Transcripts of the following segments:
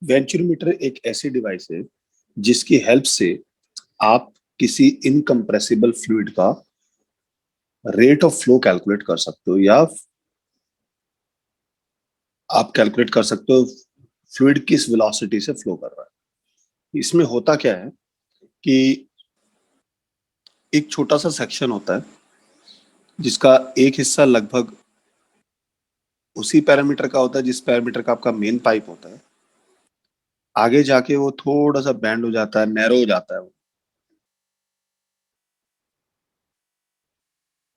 वेंचुरोमीटर एक ऐसी डिवाइस है जिसकी हेल्प से आप किसी इनकम्प्रेसिबल फ्लूइड का रेट ऑफ फ्लो कैलकुलेट कर सकते हो, या आप कैलकुलेट कर सकते हो फ्लूइड किस वेलोसिटी से फ्लो कर रहा है। इसमें होता क्या है कि एक छोटा सा सेक्शन होता है जिसका एक हिस्सा लगभग उसी पैरामीटर का होता है जिस पैरामीटर का आपका मेन पाइप होता है। आगे जाके वो थोड़ा सा बैंड हो जाता है, नैरो हो जाता है वो,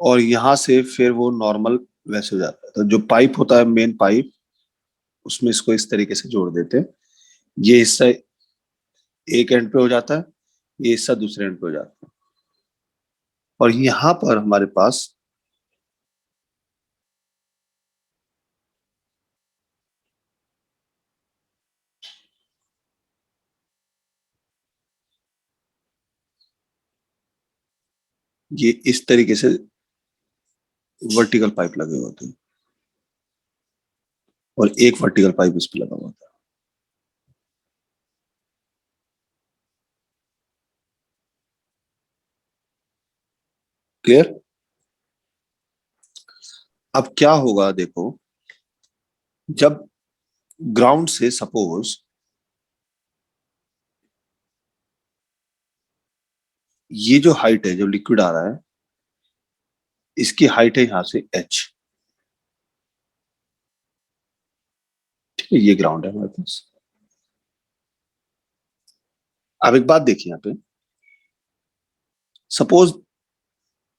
और यहाँ से फिर वो नॉर्मल वैसे हो जाता है। तो जो पाइप होता है, मेन पाइप, उसमें इसको इस तरीके से जोड़ देते हैं। ये हिस्सा एक एंड पे हो जाता है, ये हिस्सा दूसरे एंड पे हो जाता है, और यहाँ पर हमारे पास ये इस तरीके से वर्टिकल पाइप लगे होते हैं, और एक वर्टिकल पाइप इस पे लगा हुआ था। क्लियर? अब क्या होगा देखो, जब ग्राउंड से सपोज ये जो हाइट है, जो लिक्विड आ रहा है, इसकी हाइट है यहां से h। ठीक है, ये ग्राउंड है हमारे पास। अब एक बात देखिए, यहाँ पे सपोज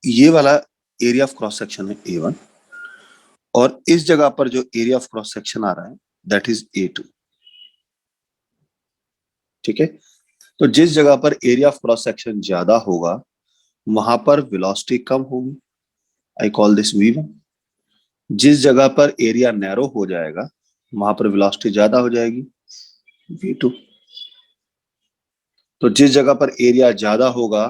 ये वाला एरिया ऑफ क्रॉस सेक्शन है A1, और इस जगह पर जो एरिया ऑफ क्रॉस सेक्शन आ रहा है दैट इज A2। ठीक है, तो जिस जगह पर एरिया ऑफ क्रॉस सेक्शन ज्यादा होगा वहां पर वेलोसिटी कम होगी, आई कॉल दिस V1। जिस जगह पर एरिया नैरो हो जाएगा वहां पर वेलोसिटी ज्यादा हो जाएगी, V2। तो जिस जगह पर एरिया ज्यादा होगा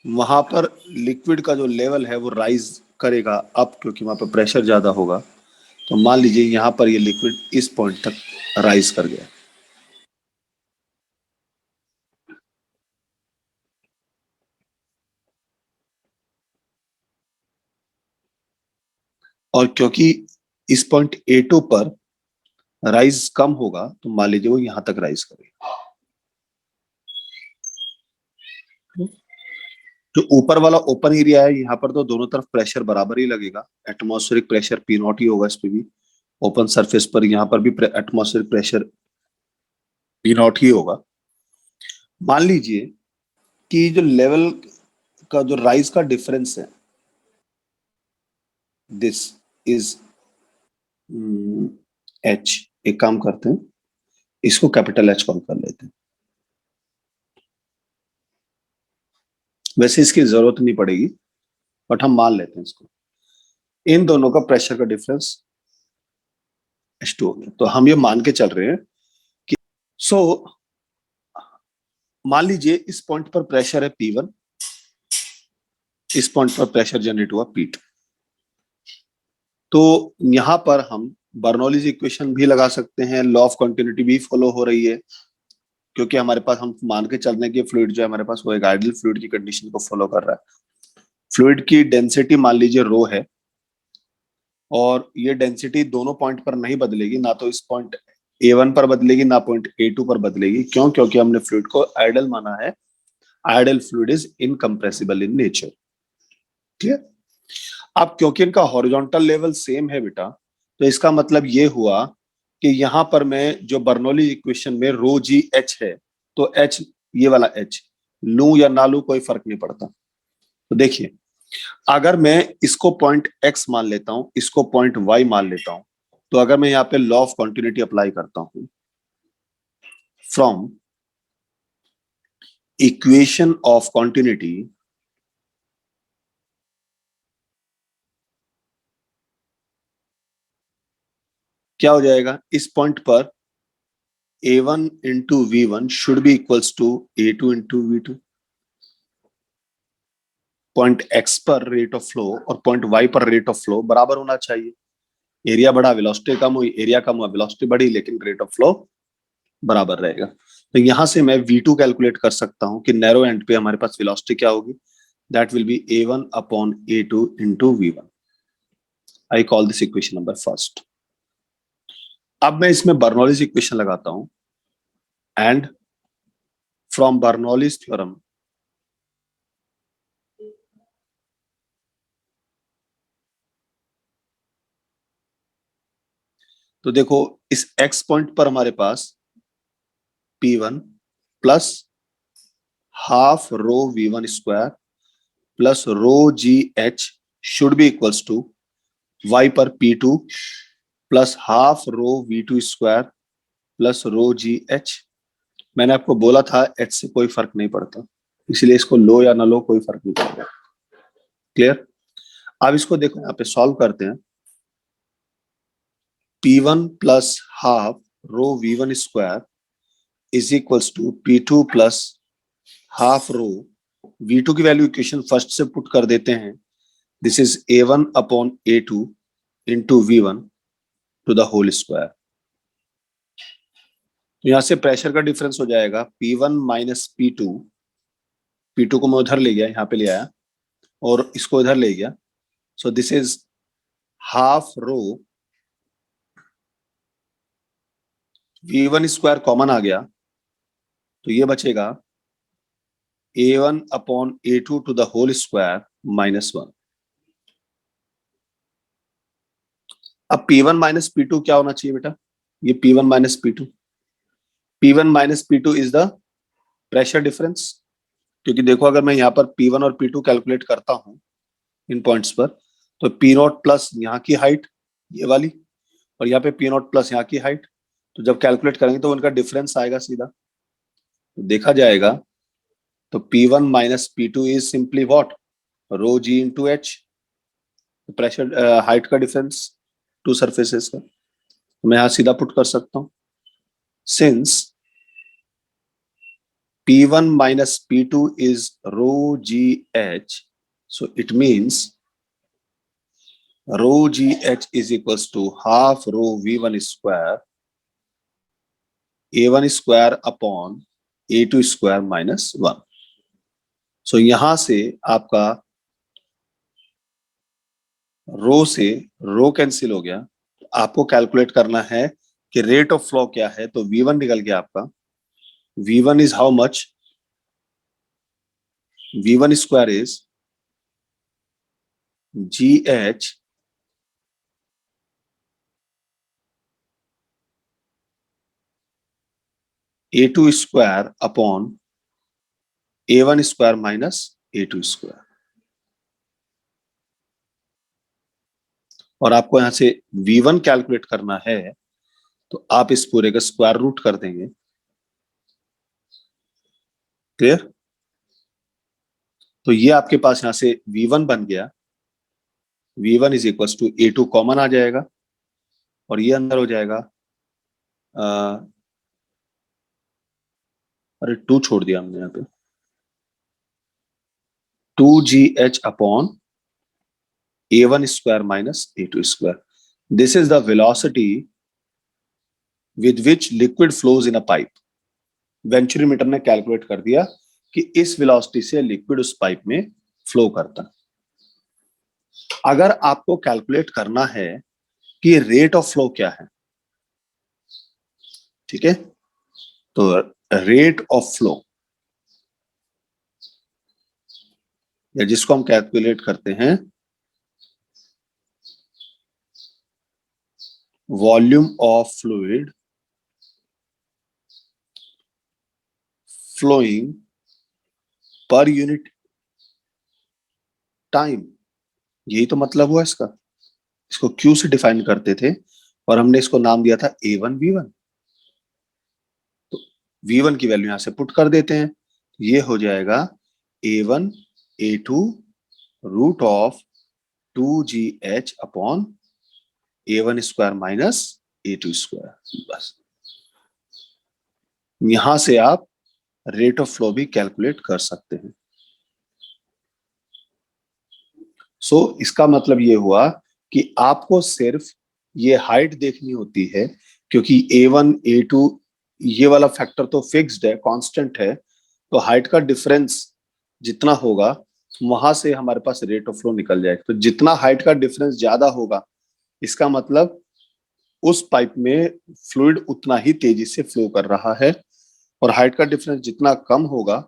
वहां पर लिक्विड का जो लेवल है वो राइज करेगा अप, क्योंकि वहां पर प्रेशर ज्यादा होगा। तो मान लीजिए यहां पर ये लिक्विड इस पॉइंट तक राइज कर गया, और क्योंकि इस पॉइंट A2 पर राइज कम होगा तो मान लीजिए वो यहां तक राइज करेगा। जो ऊपर वाला ओपन एरिया है यहाँ पर तो दोनों तरफ प्रेशर बराबर ही लगेगा, एटमॉस्फेरिक प्रेशर P0 ही होगा इस पे भी। ओपन सरफेस पर यहाँ पर भी एटमॉस्फेरिक प्रेशर P0 ही होगा। मान लीजिए कि जो लेवल का जो राइज का डिफरेंस है, दिस इज H। एक काम करते हैं, इसको कैपिटल H कॉल कर लेते हैं। वैसे इसकी जरूरत नहीं पड़ेगी, बट हम मान लेते हैं इसको। इन दोनों का प्रेशर का डिफरेंस H2 हो गया। तो हम ये मान के चल रहे हैं कि सो मान लीजिए इस पॉइंट पर प्रेशर है P1, इस पॉइंट पर प्रेशर जनरेट हुआ P2। तो यहां पर हम बर्नौलीज इक्वेशन भी लगा सकते हैं, लॉ ऑफ कंटिन्यूटी भी फॉलो हो रही है, क्योंकि हमारे पास हम मान के चल रहे हैं कि फ्लूइड जो है हमारे पास वो एक आइडियल फ्लूइड की कंडीशन को फॉलो कर रहा है। फ्लूइड की डेंसिटी मान लीजिए रो है, और ये डेंसिटी दोनों पॉइंट पर नहीं बदलेगी, ना तो इस पॉइंट A1 पर बदलेगी ना पॉइंट A2 पर बदलेगी। क्यों? क्योंकि हमने फ्लूइड को आइडियल माना है। Ideal fluid is incompressible in nature. ठीक है, अब क्योंकि इनका हॉरिजॉन्टल लेवल सेम है बेटा, तो इसका मतलब ये हुआ कि यहां पर मैं जो बर्नौली इक्वेशन में रो जी एच है, तो एच, ये वाला एच लू या ना लू कोई फर्क नहीं पड़ता। तो देखिए, अगर मैं इसको पॉइंट एक्स मान लेता हूं, इसको पॉइंट वाई मान लेता हूं, तो अगर मैं यहाँ पे लॉ ऑफ कॉन्टिन्यूटी अप्लाई करता हूं फ्रॉम इक्वेशन ऑफ कॉन्टिन्यूटी, क्या हो जाएगा? इस पॉइंट पर A1 into V1 should be equals to A2 into V2। Point x पर रेट ऑफ फ्लो और पॉइंट वाई पर रेट ऑफ फ्लो बराबर होना चाहिए। एरिया बढ़ा, वेलोसिटी कम हुई, एरिया कम हुआ, वेलोसिटी बढ़ी, लेकिन रेट ऑफ फ्लो बराबर रहेगा। तो यहां से मैं V2 कैलकुलेट कर सकता हूं कि नैरो एंड पे हमारे पास वेलोसिटी क्या होगी, that will be A1 upon A2 into V1। I call this equation number first. अब मैं इसमें बर्नौलीज इक्वेशन लगाता हूं एंड फ्रॉम बर्नौलीज थ्योरम तो देखो इस x पॉइंट पर हमारे पास P1 plus half rho V1 square plus rho GH should be equals to y पर P2 plus half rho V2 square plus rho GH। मैंने आपको बोला था h से कोई फर्क नहीं पड़ता, इसलिए इसको लो या ना लो कोई फर्क नहीं पड़ता। क्लियर? अब इसको देखो यहाँ पे सॉल्व करते हैं। P1 plus half rho V1 square is equals to P2 plus half rho V2 की वैल्यू इक्वेशन फर्स्ट से पुट कर देते हैं। This is A1 upon A2 into V1 to the whole square. तो यहां से प्रेशर का डिफरेंस हो जाएगा P1 माइनस P2। P2 को मैं उधर ले गया, यहाँ पे ले आया और इसको इधर ले गया। So this is half rho V1 square common आ गया, तो ये बचेगा A1 upon A2 to the whole square minus 1। अब P1 माइनस P2 क्या होना चाहिए बेटा? ये P1 minus P2, P1 minus P2 is the pressure difference. क्योंकि देखो अगर मैं यहाँ पर P1 और P2 कैलकुलेट करता हूँ इन पॉइंट्स पर, तो P नॉट प्लस यहाँ की हाइट ये वाली और यहाँ पे P नॉट प्लस यहाँ की हाइट, तो जब कैलकुलेट करेंगे तो उनका डिफरेंस आएगा सीधा, तो देखा जाएगा। तो P1 minus P2 is simply what, rho g into h, pressure height का डिफरेंस टू सरफेसेस का। तो मैं यहाँ सीधा पुट कर सकता हूँ, since P1 minus P2 is rho GH, so it means rho GH is equals to half rho V1 square A1 square upon A2 square minus 1। So यहां से आपका रो से रो कैंसिल हो गया। आपको कैलकुलेट करना है कि रेट ऑफ फ्लो क्या है, तो V1 निकल गया आपका। V1 is how much? V1 square is GH A2 square upon A1 square minus A2 square. और आपको यहां से V1 कैलकुलेट करना है, तो आप इस पूरे का स्क्वायर रूट कर देंगे। क्लियर? तो ये आपके पास यहां से V1 बन गया, V1 is equal to A2 common आ जाएगा और ये अंदर हो जाएगा, अरे 2 छोड़ दिया हमने यहाँ पे, 2GH upon A1 square minus A2 square. This is the velocity with which liquid flows in a pipe. Venturimeter ने कैलकुलेट कर दिया कि इस वेलोसिटी से लिक्विड उस पाइप में फ्लो करता है। अगर आपको कैलकुलेट करना है कि रेट ऑफ फ्लो क्या है, ठीक है, तो रेट ऑफ फ्लो या जिसको हम कैलकुलेट करते हैं volume of fluid flowing per unit time, यही तो मतलब हुआ इसका। इसको क्यू से डिफाइन करते थे और हमने इसको नाम दिया था A1 V1। तो V1 की वैल्यू यहां से पुट कर देते हैं, ये हो जाएगा A1 A2 root of 2GH upon A1 square minus A2 square. बस यहां से आप रेट ऑफ फ्लो भी कैलकुलेट कर सकते हैं। इसका मतलब ये हुआ कि आपको सिर्फ ये हाइट देखनी होती है, क्योंकि A1 A2 ये वाला फैक्टर तो फिक्स्ड है, कांस्टेंट है, तो हाइट का डिफरेंस जितना होगा वहां से हमारे पास रेट ऑफ फ्लो निकल जाएगा। तो जितना हाइट का डिफरेंस ज्यादा होगा इसका मतलब उस पाइप में फ्लूइड उतना ही तेजी से फ्लो कर रहा है, और हाइट का डिफरेंस जितना कम होगा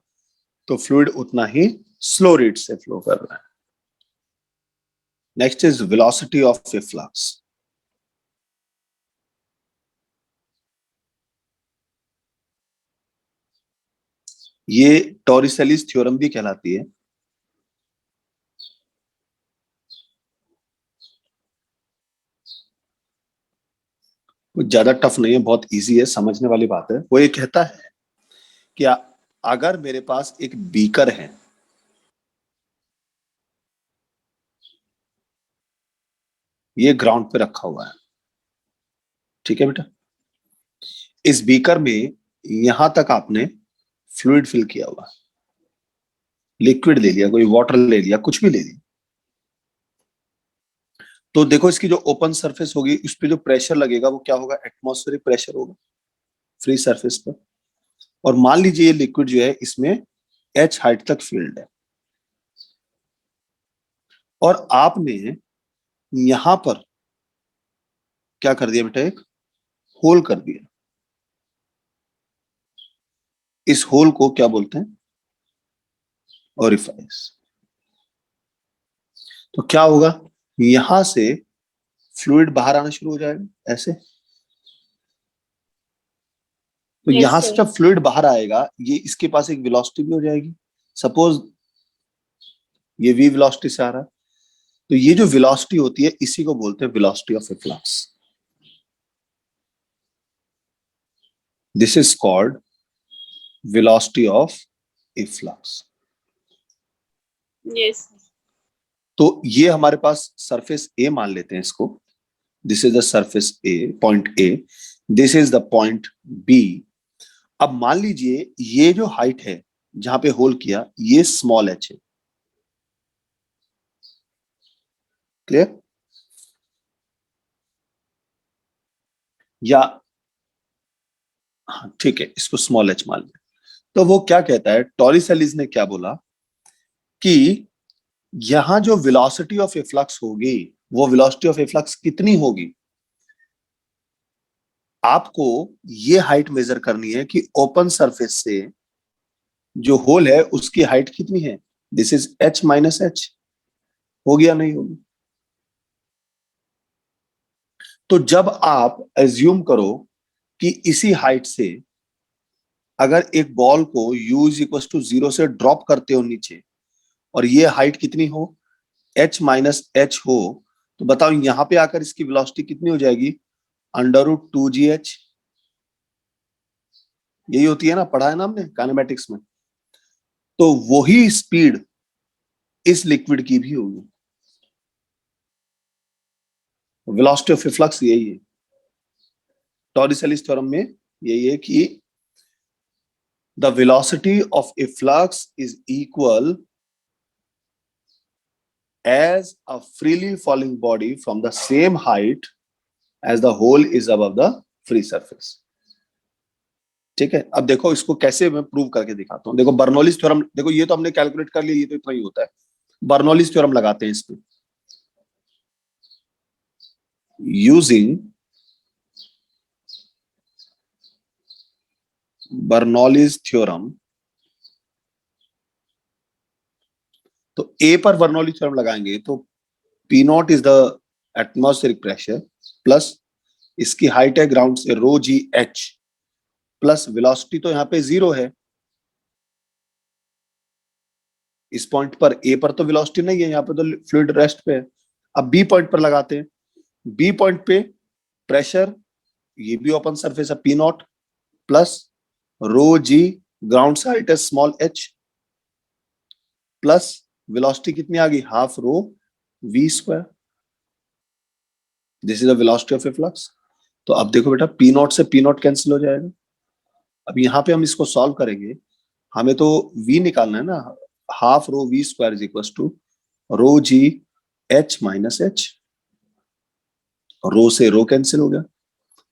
तो फ्लूइड उतना ही स्लो रेट से फ्लो कर रहा है। Next is velocity of a flux. ये टॉरिसेलिस थ्योरम भी कहलाती है। कुछ ज्यादा टफ नहीं है, बहुत इजी है, समझने वाली बात है। वो ये कहता है कि अगर मेरे पास एक बीकर है, ये ग्राउंड पे रखा हुआ है, ठीक है बेटा, इस बीकर में यहां तक आपने फ्लूइड फिल किया हुआ, लिक्विड ले लिया, कोई वाटर ले लिया, कुछ भी ले लिया, तो देखो इसकी जो ओपन सरफेस होगी उस पर जो प्रेशर लगेगा वो क्या होगा, एटमॉस्फेरिक प्रेशर होगा फ्री सरफेस पर। और मान लीजिए ये लिक्विड जो है इसमें h हाइट तक फील्ड है, और आपने यहां पर क्या कर दिया बेटा, एक होल कर दिया। इस होल को क्या बोलते हैं, ओरिफाइस। तो क्या होगा, यहां से फ्लूइड बाहर आना शुरू हो जाएगा ऐसे। तो यस यहां से सर। जब फ्लूइड बाहर आएगा ये इसके पास एक वेलोसिटी भी हो जाएगी। सपोज ये v वेलोसिटी से आ रहा है, तो ये जो वेलोसिटी होती है इसी को बोलते हैं velocity of a flux. This is called velocity of a flux. Yes. तो ये हमारे पास सरफेस ए मान लेते हैं इसको। This is the surface a, point a, this is the point b. अब मान लीजिए ये जो हाइट है जहां पे होल किया ये स्मॉल एच है, क्लियर? या हाँ ठीक है, इसको स्मॉल एच मान लिया। तो वो क्या कहता है, टॉरिसेलिस ने क्या बोला कि यहां जो वेलोसिटी ऑफ ए फ्लक्स होगी वो वेलोसिटी ऑफ ए फ्लक्स कितनी होगी, आपको ये हाइट मेजर करनी है कि ओपन सरफेस से जो होल है उसकी हाइट कितनी है। This is h minus H. हो गया नहीं होगी? तो जब आप एज्यूम करो कि इसी हाइट से अगर एक बॉल को u इज इक्वल टू 0 से ड्रॉप करते हो नीचे, और ये हाइट कितनी हो, h माइनस एच हो, तो बताओ यहां पे आकर इसकी वेलोसिटी कितनी हो जाएगी, √2gh। यही होती है ना, पढ़ा है ना हमने काइनेमेटिक्स में। तो वही स्पीड इस लिक्विड की भी होगी। वेलोसिटी ऑफ ए फ्लक्स यही है, टॉरिसेलिस थ्योरम में यही है कि the velocity of a flux is equal as a freely falling body from the same height as the hole is above the free surface। ठीक है, अब देखो इसको कैसे मैं प्रूव करके दिखाता हूं। देखो बर्नौलीज थ्योरम, देखो ये तो हमने कैलकुलेट कर लिया, ये तो इतना ही होता है। बर्नौलीज थ्योरम लगाते हैं इस पे। यूजिंग बर्नौलीज थ्योरम, तो ए पर बर्नौली थ्योरम लगाएंगे तो P not is the atmospheric pressure plus इसकी हाइट है ग्राउंड से ρgh प्लस वेलोसिटी तो यहाँ पे 0 है, इस पॉइंट पर ए पर तो वेलोसिटी नहीं है, यहाँ पे तो फ्लूइड रेस्ट पे है। अब बी पॉइंट पर लगाते हैं, बी पॉइंट पे प्रेशर, ये भी ओपन सरफेस है, P not plus ρg, ground से हाइट है स्मॉल h, प्लस वेलोसिटी कितनी आ गई, half ρv²। This is the velocity of a flux. तो अब देखो बेटा पी नॉट से पी नॉट कैंसिल हो जाएगा। अब यहाँ पे हम इसको सॉल्व करेंगे, हमें तो v निकालना है ना, half ρv² is equal to ρgh minus h, rho से रो कैंसिल हो गया,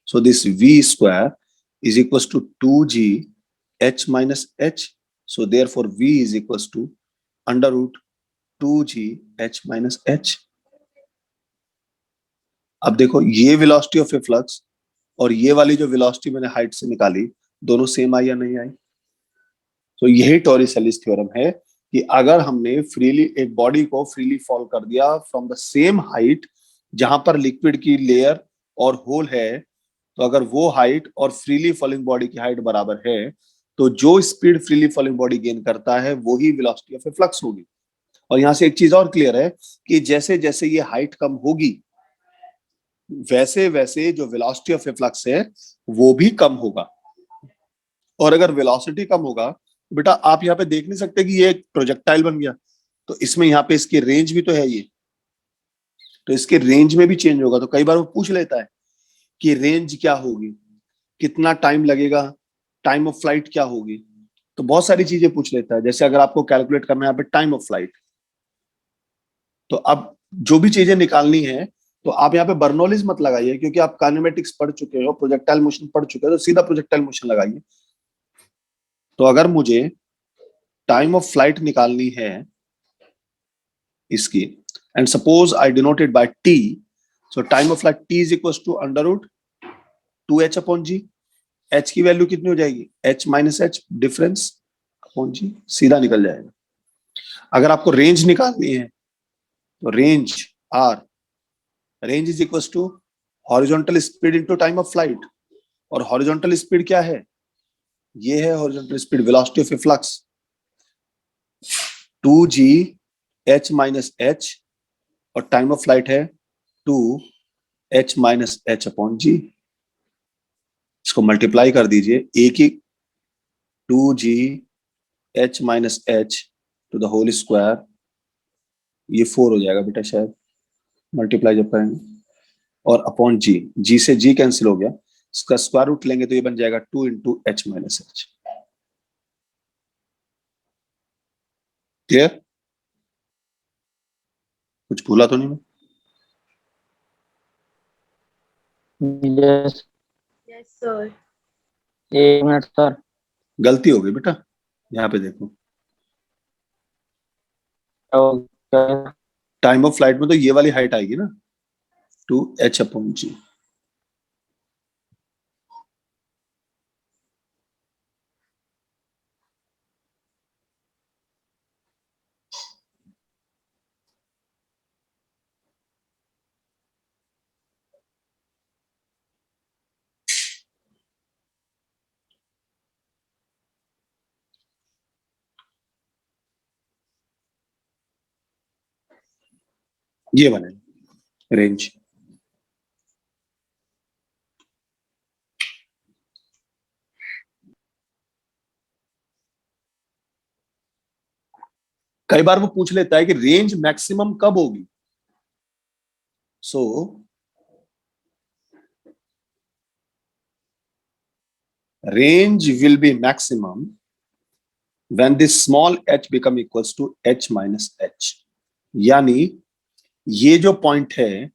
so this v² is equals to 2g h minus h. So therefore v is equals to under root 2g h minus h. अब देखो ये velocity of a flux और ये वाली जो वेलोसिटी मैंने हाइट से निकाली, दोनों सेम आई या नहीं आई? तो यही टॉरिस-एलिस थ्योरम है कि अगर हमने फ्रीली एक बॉडी को फ्रीली फॉल कर दिया फ्रॉम द सेम हाइट जहां पर लिक्विड की लेयर और होल है, तो अगर वो हाइट और फ्रीली फॉलिंग बॉडी की हाइट बराबर है, तो जो speed freely falling body gain करता है वो ही वेलोसिटी ऑफ ए फ्लक्स होगी। और यहां से एक चीज और क्लियर है कि जैसे जैसे ये हाइट कम होगी, वैसे वैसे जो वेलोसिटी ऑफ ए फ्लक्स है वो भी कम होगा। और अगर वेलोसिटी कम होगा, बेटा आप यहाँ पे देख नहीं सकते कि ये एक प्रोजेक्टाइल बन गया, तो इसमें यहाँ पे इसकी रेंज भी तो है ये, तो इसके रेंज में भी चेंज होगा। तो कई बार वो पूछ लेता है कि रेंज क्या होगी, कितना टाइम लगेगा, टाइम ऑफ फ्लाइट क्या होगी, तो बहुत सारी चीजें पूछ लेता है। जैसे अगर आपको कैलकुलेट करना है यहाँ पे टाइम ऑफ फ्लाइट, तो अब जो भी चीजें निकालनी है, तो आप यहाँ पे बर्नौलीज मत लगाइए, क्योंकि आप काइनेमेटिक्स पढ़ चुके हो, प्रोजेक्टाइल मोशन पढ़ चुके हो, तो सीधा प्रोजेक्टाइल मोशन लगाइए। तो अगर मुझे टाइम ऑफ फ्लाइट निकालनी है इसकी, and suppose I denoted by T, so time of flight T is equal to under root 2h upon g. h की वैल्यू कितनी हो जाएगी, h minus H difference upon g, सीधा निकल जाएगा। अगर आपको रेंज निकालनी है, तो range R, range is equal to horizontal speed into time of flight. और हॉरिजॉन्टल स्पीड क्या है, ये है horizontal speed, velocity of a flux 2g h minus H, और टाइम ऑफ फ्लाइट है 2h माइनस एच अपॉन जी। इसको multiply कर दीजिए, एक ही 2g h minus h to the whole square, ये 4 हो जाएगा बेटा शायद, मल्टीप्लाई जब करेंगे, और अपॉन जी, जी से जी कैंसिल हो गया, इसका स्क्वायर रूट लेंगे तो ये बन जाएगा 2 into H minus H. Clear? कुछ भूला तो नहीं मैं? Yes yes sir. एक मिनट सर। गलती हो गई बेटा, यहाँ पे देखो, टाइम ऑफ फ्लाइट में तो ये वाली हाइट आएगी ना, 2h अपॉन जी। ये बने रेंज। कई बार वो पूछ लेता है कि रेंज मैक्सिमम कब होगी। सो range will be maximum when this small h become equals to h minus h। यानी ये जो पॉइंट है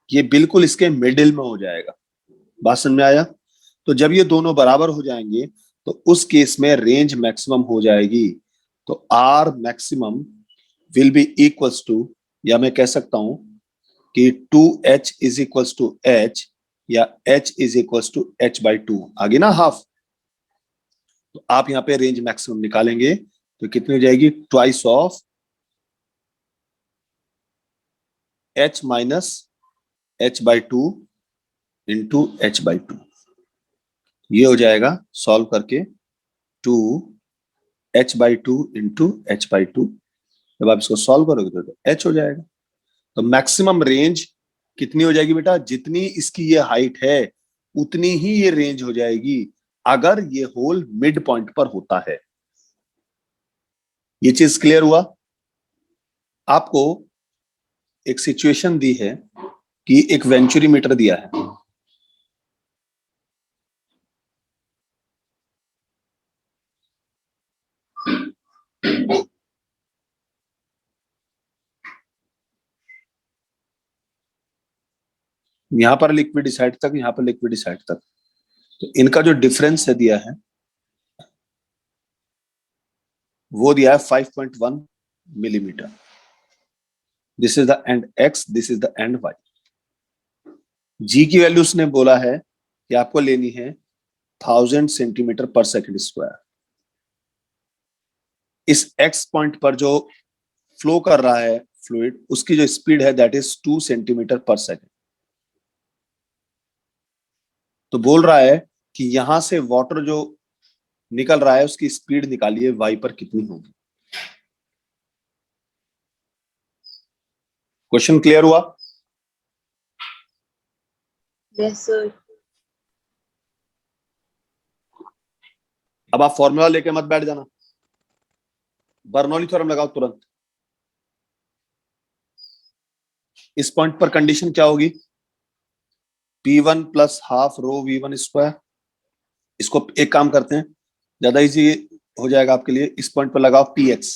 ये बिल्कुल इसके मिडिल में हो जाएगा। बात समझ में आया? तो जब ये दोनों बराबर हो जाएंगे तो उस केस में रेंज मैक्सिमम हो जाएगी। तो r maximum will be equals to, या मैं कह सकता हूं कि 2h is equals to h, या h is equals to h by 2, आगे ना हाफ। तो आप यहाँ पे रेंज मैक्सिमम निकालेंगे तो कितनी हो जाएगी, twice of h minus h by 2 into h by 2। ये हो जाएगा सॉल्व करके 2h by 2 into h by 2। जब आप इसको सॉल्व करोगे तो h हो जाएगा। तो मैक्सिमम रेंज कितनी हो जाएगी बेटा, जितनी इसकी ये हाइट है उतनी ही ये रेंज हो जाएगी अगर ये होल मिड पॉइंट पर होता है। ये चीज क्लियर हुआ? आपको एक सिचुएशन दी है कि एक वेंचुरी मीटर दिया है, यहां पर लिक्विड साइड तक, यहां पर लिक्विड साइड तक, तो इनका जो डिफरेंस है दिया है वो दिया है 5.1 millimetre. This is the end X, this is the end Y. G की वैल्यू उसने बोला है कि आपको लेनी है 1000 सेंटीमीटर पर सेकंड स्क्वायर। इस एक्स पॉइंट पर जो फ्लो कर रहा है फ्लूइड, उसकी जो स्पीड है that is 2 centimetre per second. तो बोल रहा है कि यहां से वाटर जो निकल रहा है उसकी स्पीड निकालिए वाई पर कितनी होगी। क्वेश्चन क्लियर हुआ? Yes sir. अब आप फॉर्मूला लेके मत बैठ जाना, बर्नौली थ्योरम लगाओ तुरंत। इस पॉइंट पर कंडीशन क्या होगी? P1 plus half rho V1 square. इसको एक काम करते हैं, ज्यादा इजी हो जाएगा आपके लिए। इस पॉइंट पर लगाओ PX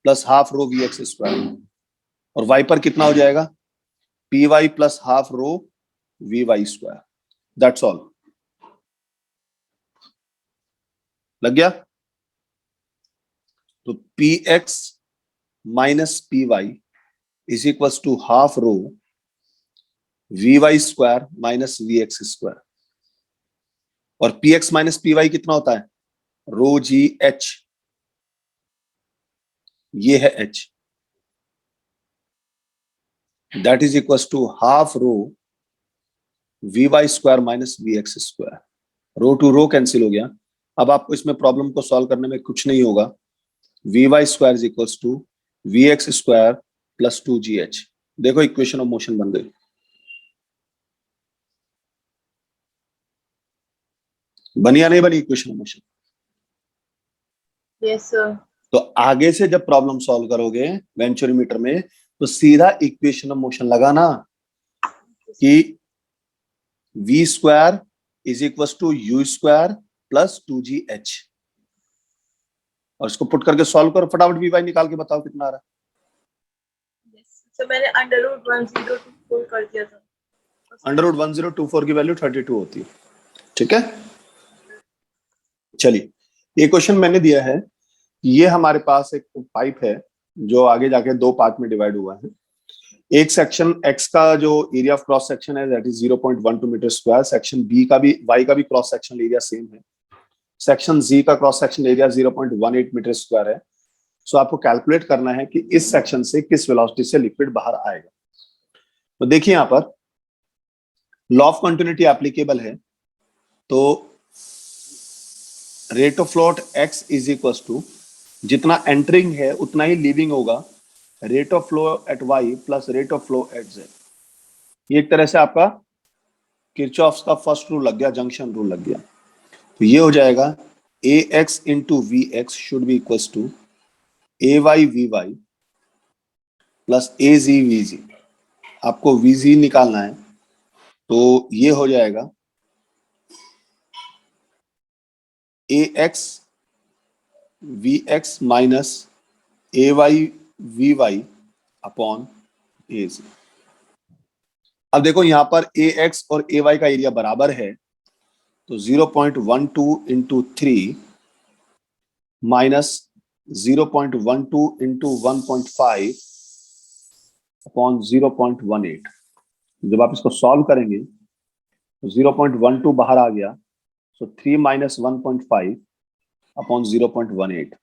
plus half rho VX square, और Y पर कितना हो जाएगा? PY plus half rho VY square. That's all. लग गया? तो PX minus PY is equal to half rho VY square minus VX square. और PX माइनस PY कितना होता है? रो जी एच, ये है H, that is equal to half rho VY square minus VX square. Rho to rho cancel हो गया। अब आपको इसमें प्रॉब्लम को सॉल्व करने में कुछ नहीं होगा। VY square is equal to VX square plus 2GH। देखो इक्वेशन ऑफ मोशन बन गई। बनी या नहीं बनी equation of motion? Yes sir. तो आगे से जब प्रॉब्लम सॉल्व करोगे वेंचुरीमीटर में, तो सीधा इक्वेशन ऑफ मोशन लगाना कि V square is equal to U square plus 2GH, और इसको पुट करके सॉल्व करो। फटाफट VY निकाल के बताओ कितना आ रहा है। सर मैंने √1024 कर दिया था। √1024 की वैल्यू 32 होती है। ठीक है, चलिए ये क्वेश्चन मैंने दिया है। ये हमारे पास एक पाइप है जो आगे जाके दो पार्ट में डिवाइड हुआ है। एक सेक्शन एक्स का जो एरिया ऑफ क्रॉस सेक्शन है that is 0.12 metre square. Section B का भी, वाई का भी क्रॉस सेक्शन एरिया सेम है। सेक्शन जी का cross section area 0.18 metre square है। सो आपको कैलकुलेट करना है कि इस सेक्शन से किस वेलोसिटी से लिक्विड बाहर आएगा। तो देखिए यहां पर लॉ ऑफ कंटिन्यूटी एप्लीकेबल है। तो rate of flow X is equal to, जितना एंटरिंग है उतना ही लीविंग होगा, rate of flow at Y plus rate of flow at Z. ये एक तरह से आपका किरचॉफ्स का फर्स्ट रूल लग गया, जंक्शन रूल लग गया। तो ये हो जाएगा A X into V X should be equal to A Y V Y plus A G V G. आपको वी जी निकालना है, तो ये हो जाएगा A X V X minus A Y V Y upon A G. अब देखो यहां पर ए एक्स और ए वाई का एरिया बराबर है, तो 0.12 इंटू 3 माइनस 0.12 इंटू 1.5 अपॉन 0.18। जब आप इसको सॉल्व करेंगे तो 0.12 बाहर आ गया, सो 3 माइनस 1.5 अपॉन 0.18।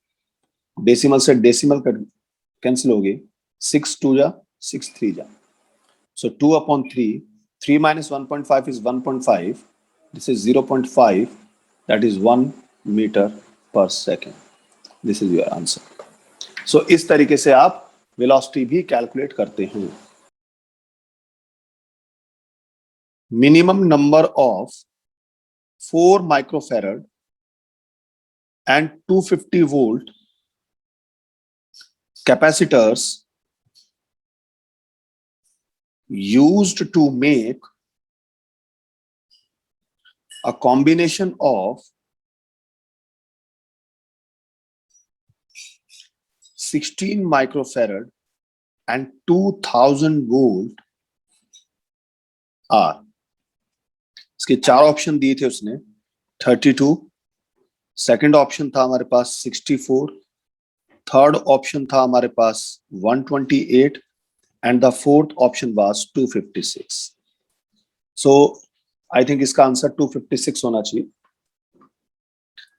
डेसिमल से डेसिमल कैंसिल हो गई, 6 2 जा 6 3 जा, so 2 upon 3, 3 minus 1.5 is 1.5, this is 0.5, that is 1 meter per second. This is your answer. So इस तरीके से आप वेलोसिटी भी कैलकुलेट करते हैं। Minimum number of 4 microfarad and 250 volt capacitors used to make a combination of 16 microfarad and 2000 volt are। इसके चार option दिए थे उसने, 32, सेकंड ऑप्शन था हमारे पास 64, थर्ड ऑप्शन था हमारे पास 128 and the fourth option was 256. So I think इसका आंसर 256 होना चाहिए.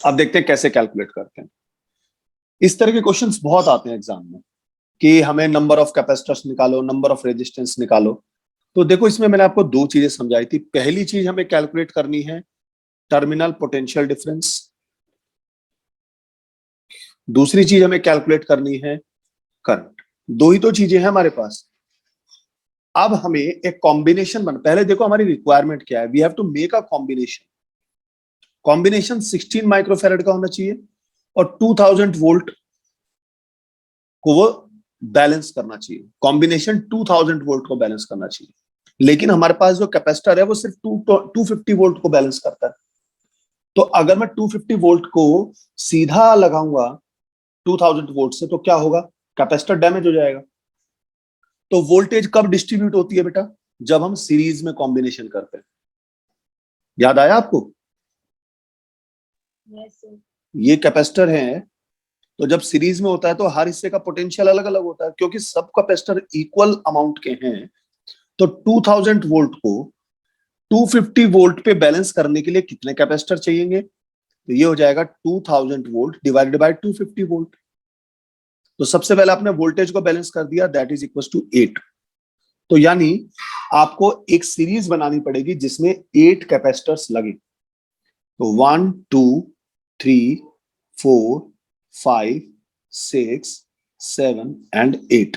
अब देखते हैं कैसे कैलकुलेट करते हैं. इस तरह के क्वेश्चंस बहुत आते हैं एग्जाम में कि हमें नंबर ऑफ कैपेसिटर्स निकालो, नंबर ऑफ रेजिस्टेंस निकालो. तो देखो इसमें मैंने आपको दो चीजें समझाई थी. पहली चीज हमें कैलकुलेट करनी है टर्मिनल पोटेंशियल डिफरेंस, दूसरी चीज हमें कैलकुलेट करनी है करंट. दो ही तो चीजें हैं हमारे पास. अब हमें एक कॉम्बिनेशन पहले देखो हमारी रिक्वायरमेंट क्या है. We have to make a combination. Combination 16 microfarad का होना चाहिए और 2000 वोल्ट को वो बैलेंस करना चाहिए. कॉम्बिनेशन 2000 वोल्ट को बैलेंस करना चाहिए, लेकिन हमारे पास जो कैपेसिटर है वो सिर्फ 250 वोल्ट को बैलेंस करता है. तो अगर मैं 250 वोल्ट को सीधा लगाऊंगा 2000 वोल्ट से तो क्या होगा, कैपेसिटर डैमेज हो जाएगा. तो वोल्टेज कब डिस्ट्रीब्यूट होती है बेटा, जब हम सीरीज में कॉम्बिनेशन करते हैं. याद आया आपको? Yes, sir. ये कैपेसिटर है, तो जब सीरीज में होता है तो हर हिस्से का पोटेंशियल अलग अलग होता है. क्योंकि सब कैपेसिटर इक्वल अमाउंट के हैं तो 2000 वोल्ट को 250 वोल्ट पे बैलेंस करने के लिए कितने कैपेसिटर चाहिएंगे, तो ये हो जाएगा 2000 वोल्ट डिवाइडेड बाय 250 वोल्ट. तो सबसे पहले आपने वोल्टेज को बैलेंस कर दिया, दैट इज इक्वल टू 8. तो यानी आपको एक सीरीज बनानी पड़ेगी जिसमें 8 कैपेसिटर्स लगे. तो 1 2 3 4 5 6 7 एंड 8.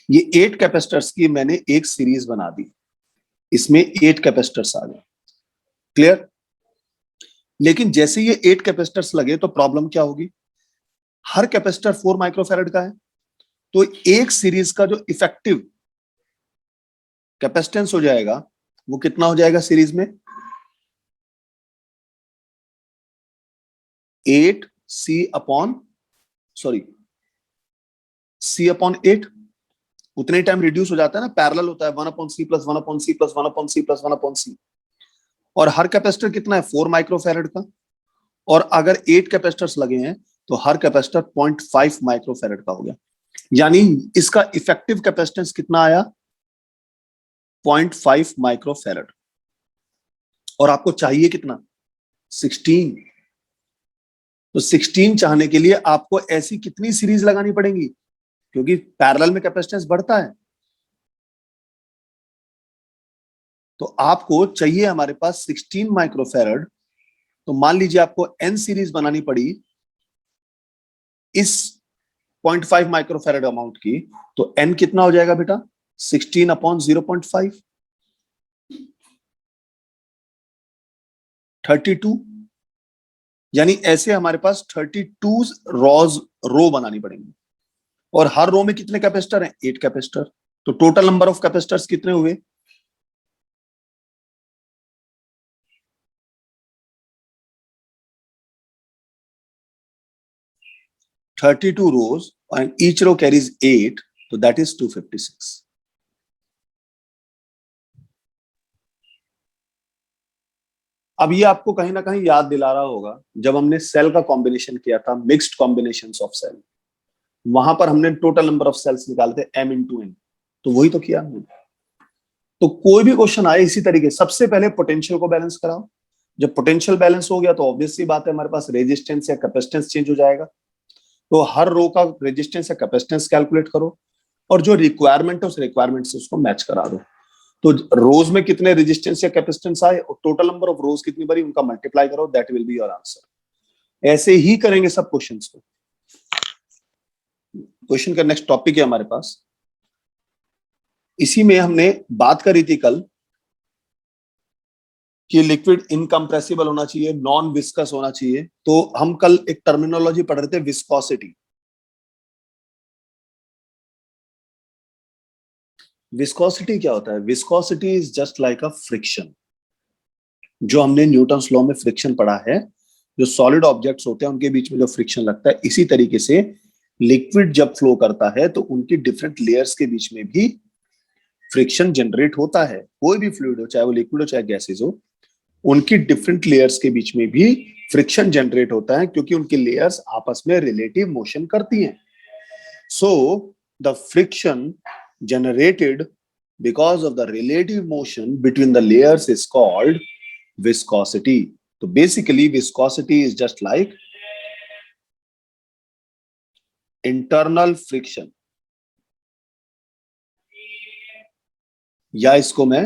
ये 8 कैपेसिटर्स की मैंने एक सीरीज बना दी. इसमें 8 कैपेसिटर्स आ गए. क्लियर? लेकिन जैसे ये 8 कैपेसिटर्स लगे तो प्रॉब्लम क्या होगी, हर कैपेसिटर 4 माइक्रोफैराड का है. तो एक सीरीज का जो इफेक्टिव कैपेसिटेंस हो जाएगा वो कितना हो जाएगा सीरीज में, 8 C अपॉन C/8. उतने टाइम रिड्यूस हो जाता है ना, पैरेलल होता है 1/C plus 1/C plus 1/C plus 1/C. और हर कैपेसिटर कितना है 4 माइक्रोफैराड का. और अगर 8 कैपेसिटर्स लगे हैं तो हर कैपेसिटर 0.5 माइक्रोफैराड का हो गया. यानी इसका इफेक्टिव कैपेसिटेंस कितना आया, 0.5 माइक्रोफैराड. और आपको चाहिए कितना, 16. तो 16 चाहने के लिए आपको ऐसी कितनी सीरीज लगानी पड़ेगी, क्योंकि पैरेलल में कैपेसिटेंस बढ़ता है. तो आपको चाहिए हमारे पास 16 माइक्रोफैराड. तो मान लीजिए आपको n सीरीज बनानी पड़ी इस 0.5 माइक्रोफैराड अमाउंट की. तो n कितना हो जाएगा बेटा, 16 अपॉन 0.5, 32. यानी ऐसे हमारे पास 32 रो बनानी पड़ेंगी. और हर रो में कितने कैपेसिटर हैं, 8 कैपेसिटर. तो टोटल नंबर ऑफ कैपेसिटर्स कितने हुए, 32 rows and each row carries 8, so that is 256. अब ये आपको कहीं ना कहीं याद दिला रहा होगा जब हमने सेल का कॉम्बिनेशन किया था, मिक्स्ड कॉम्बिनेशंस ऑफ सेल, वहां पर हमने टोटल नंबर ऑफ सेल्स निकालते m into n. तो वही तो किया हमने. तो कोई भी क्वेश्चन आए इसी तरीके, सबसे पहले पोटेंशियल को बैलेंस कराओ. जब पोटेंशियल बैलेंस हो गया तो ऑब्वियस सी बात है हमारे पास रेजिस्टेंस या कैपेसिटेंस चेंज हो जाएगा. तो हर रो का रेजिस्टेंस या कैपेसिटेंस कैलकुलेट करो और जो रिक्वायरमेंट है उस रिक्वायरमेंट से उसको मैच करा दो. तो रोज में कितने रेजिस्टेंस या कैपेसिटेंस आए और टोटल नंबर ऑफ रोज कितनी बनी उनका मल्टीप्लाई करो, that will be your answer. ऐसे ही करेंगे सब क्वेश्चंस को. क्वेश्चन का नेक्स्ट टॉपिक है हमारे पास, इसी में हमने बात करी थी कल कि लिक्विड इनकम्प्रेसिबल होना चाहिए, नॉन विस्कस होना चाहिए. तो हम कल एक टर्मिनोलॉजी पढ़ रहे थे, विस्कोसिटी. विस्कोसिटी क्या होता है, viscosity is just like a friction. जो हमने न्यूटन्स लॉ में फ्रिक्शन पढ़ा है, जो सॉलिड ऑब्जेक्ट्स होते हैं उनके बीच में जो फ्रिक्शन लगता है, इसी तरीके से लिक्विड जब फ्लो करता है तो उनकी डिफरेंट लेयर्स के बीच में भी फ्रिक्शन जनरेट होता है. कोई भी फ्लूइड हो, चाहे वो लिक्विड हो चाहे गैसेज हो, उनकी डिफरेंट लेयर्स के बीच में भी फ्रिक्शन जनरेट होता है क्योंकि उनकी लेयर्स आपस में रिलेटिव मोशन करती हैं. So the friction generated because of the relative motion between the layers is called viscosity. So basically viscosity is just like internal friction, या इसको मैं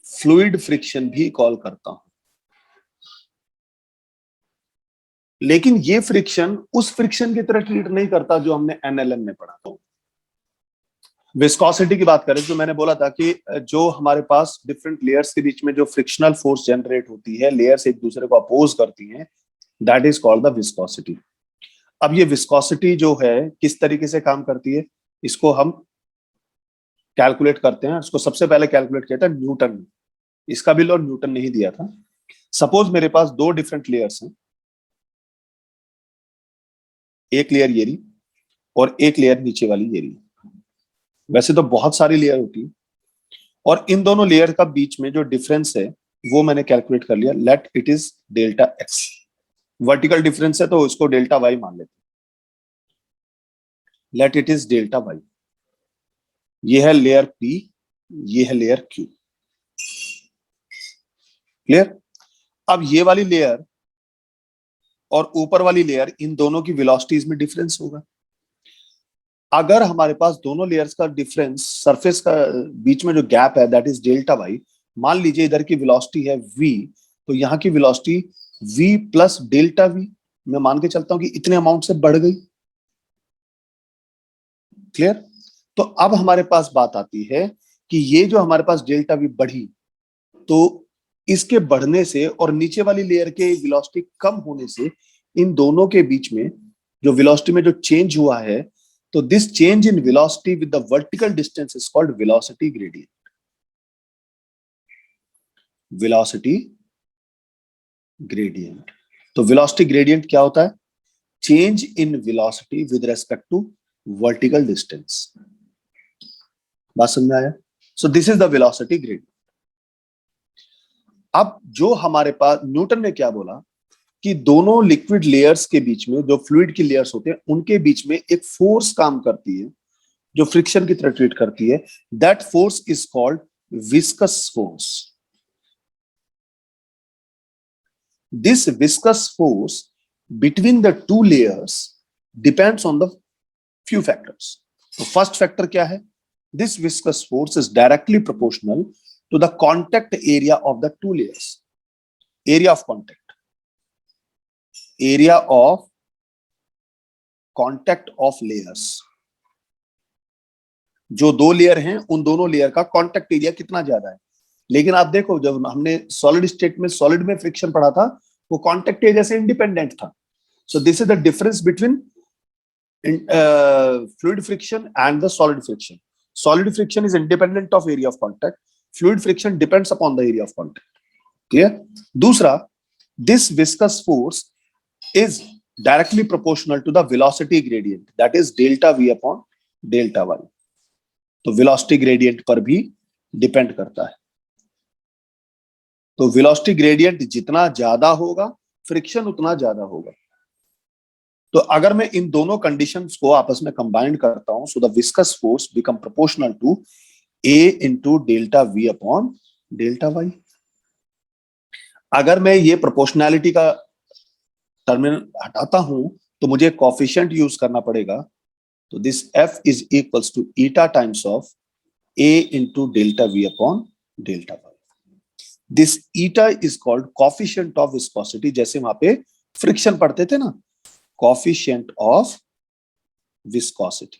फ्लूइड फ्रिक्शन भी कॉल करता हूं. लेकिन ये फ्रिक्शन उस फ्रिक्शन की तरह ट्रीट नहीं करता जो हमने एनएलएम में पढ़ा. तो विस्कोसिटी की बात करें तो मैंने बोला था कि जो हमारे पास डिफरेंट लेयर्स के बीच में जो फ्रिक्शनल फोर्स जनरेट होती है, लेयर्स एक दूसरे को अपोज करती हैं, that is called the viscosity. अब ये विस्कोसिटी जो है किस तरीके से काम करती है, इसको हम कैलकुलेट करते हैं. इसको सबसे पहले कैलकुलेट किया था न्यूटन ने. इसका भी लॉ न्यूटन ने ही दिया था. सपोज मेरे पास दो डिफरेंट लेयर्स हैं, एक लेयर ये रही और एक लेयर नीचे वाली ये रही. वैसे तो बहुत सारी लेयर होती है और इन दोनों लेयर का बीच में जो डिफरेंस है वो मैंने कैलकुलेट कर लिया. Let it is delta X. Vertical difference है तो इसको डेल्टा वाई मान लेते हैं. Let it is delta Y. ये है लेयर पी, ये है लेयर क्यू. क्लियर? अब ये वाली लेयर और ऊपर वाली लेयर, इन दोनों की वेलोसिटीज में डिफरेंस होगा. अगर हमारे पास दोनों लेयर्स का डिफरेंस, सरफेस का बीच में जो गैप है, दैट इज डेल्टा वाई. मान लीजिए इधर की वेलोसिटी है v, तो यहाँ की velocity v plus delta we. मैं मान के चलता हूं कि इतने अमाउंट से बढ़ गई. क्लियर? तो अब हमारे पास बात आती है कि ये जो हमारे पास डेल्टा वी बढ़ी, तो इसके बढ़ने से और नीचे वाली लेयर के वेलोसिटी कम होने से इन दोनों के बीच में जो वेलोसिटी में जो चेंज हुआ है, तो this change in velocity with the vertical distance is called velocity gradient. Velocity gradient. तो वेलोसिटी ग्रेडियंट क्या होता है? Change in velocity with respect to vertical distance. बात समझ में आया? So this is the velocity gradient. अब जो हमारे पास न्यूटन ने क्या बोला कि दोनों लिक्विड लेयर्स के बीच में, जो फ्लूइड की लेयर्स होते हैं, उनके बीच में एक फोर्स काम करती है जो फ्रिक्शन की तरह ट्रीट करती है. That force is called viscous force. This viscous force between the two layers depends on the few factors. तो फर्स्ट फैक्टर क्या है? This viscous force is directly proportional to the contact area of the two layers. Area of contact. Area of contact of layers. जो दो layer हैं उन दोनों layer का contact area कितना ज्यादा है. लेकिन आप देखो, जब हमने सॉलिड स्टेट में, सॉलिड में फ्रिक्शन पढ़ा था, वो कांटेक्ट एरिया से इंडिपेंडेंट था. सो this is the difference between fluid friction and the solid friction. Solid friction is independent of area of contact. Fluid friction depends upon the area of contact. Clear? दूसरा, this viscous force is directly proportional to the velocity gradient, that is delta v upon delta y. तो velocity gradient पर भी depend करता है. तो velocity gradient जितना ज्यादा होगा, फ्रिक्शन उतना ज्यादा होगा. तो अगर मैं इन दोनों कंडीशंस को आपस में कंबाइन करता हूं, so the viscous force become proportional to A into delta V upon delta Y. अगर मैं ये प्रोपोर्शनैलिटी का टर्मिनल हटाता हूं तो मुझे कोफिशिएंट यूज करना पड़ेगा. तो this F is equals to eta times of A into delta V upon delta Y. This eta is called coefficient of viscosity. जैसे वहां पे फ्रिक्शन पढ़ते थे ना, coefficient of viscosity.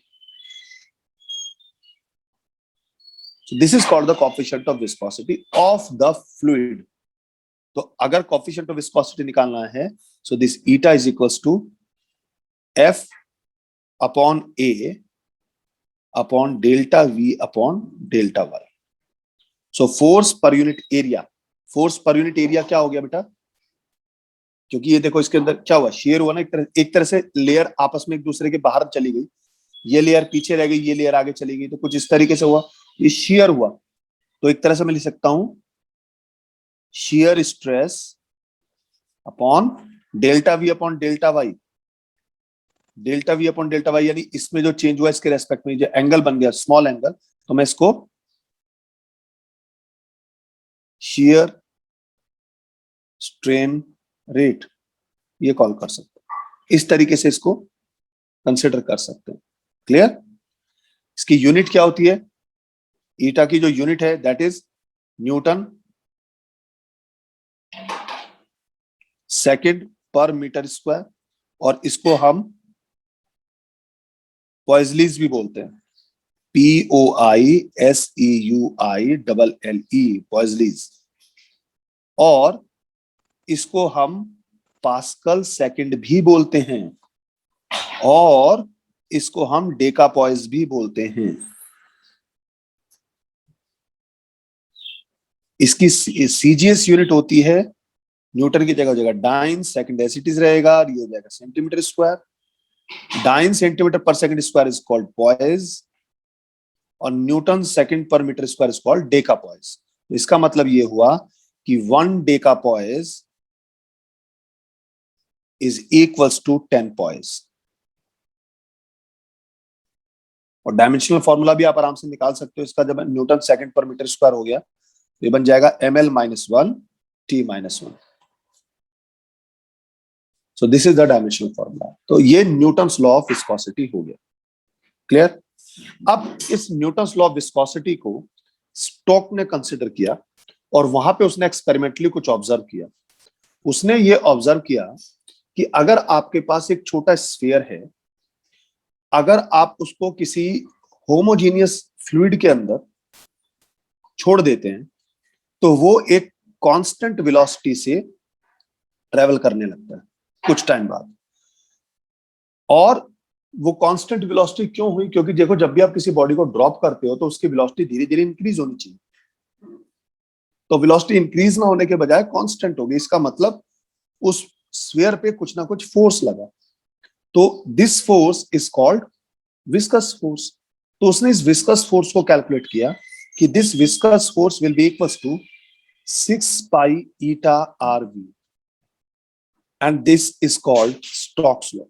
So this is called the coefficient of viscosity of the fluid. तो अगर coefficient of viscosity निकालना है, so this eta is equals to F upon A upon delta V upon delta Y. So force per unit area. Force per unit area क्या हो गया बेटा? क्योंकि ये देखो इसके अंदर क्या हुआ, शेयर हुआ ना. एक तरह से लेयर आपस में एक दूसरे के बाहर चली गई. ये लेयर पीछे रह गई, ये लेयर आगे चली गई. तो कुछ इस तरीके से हुआ, ये शेयर हुआ. तो एक तरह से मैं लिख सकता हूं shear stress upon delta V upon delta Y, delta V upon delta Y, यानी इसमें जो चेंज हुआ इसके रेस्पेक्ट में जो एंगल बन गया स्मॉल एंगल, तो मैं इसको shear strain rate ये कॉल कर सकते हैं। इस तरीके से इसको कंसिडर कर सकते हैं। क्लियर? इसकी यूनिट क्या होती है? ईटा की जो यूनिट है that is Newton second per metre square, और इसको हम पॉइजलीज भी बोलते हैं, POISEUI पॉइजलीज, और इसको हम पास्कल सेकंड भी बोलते हैं, और इसको हम डेकापॉइज भी बोलते हैं। इसकी सीजीएस यूनिट होती है, न्यूटन की जगह हो जाएगा डाइन, सेकंड डेसिटीज रहेगा, ये हो जाएगा centimetre square. Dyne centimetre per second square is called poise, और newton second per metre square is called decapoise. इसका मतलब ये हुआ कि 1 decapoise is equals to 10 poise. और डायमेंशनल फॉर्मूला भी आप आराम से निकाल सकते हो इसका, जब newton second per metre square हो गया तो ये बन जाएगा ml-1 t-1। So this is the dimensional formula. तो ये न्यूटन्स लॉ ऑफ विस्कोसिटी हो गया। क्लियर? अब इस न्यूटन्स लॉ ऑफ विस्कोसिटी को स्टोक ने कंसिडर किया, और वहां पे उसने एक्सपेरिमेंटली कुछ ऑब्जर्व किया। उसने ये ऑब्जर्व किया कि अगर आपके पास एक छोटा स्फीयर है, अगर आप उसको किसी होमोजीनियस फ्लूइड के अंदर छोड़ देते हैं तो वो एक कांस्टेंट वेलोसिटी से ट्रेवल करने लगता है कुछ टाइम बाद। और वो कांस्टेंट वेलोसिटी क्यों हुई? क्योंकि देखो, जब भी आप किसी बॉडी को ड्रॉप करते हो तो उसकी वेलोसिटी धीरे धीरे इंक्रीज होनी चाहिए, तो वेलोसिटी इंक्रीज ना होने के बजाय कांस्टेंट होगी। इसका मतलब उस स्फीयर पे कुछ ना कुछ फोर्स लगा, तो this force is called viscous force. तो उसने इस विस्कस फोर्स को कैलकुलेट किया कि this viscous force will be equals to 6 pi eta RV, and this is called Stokes law.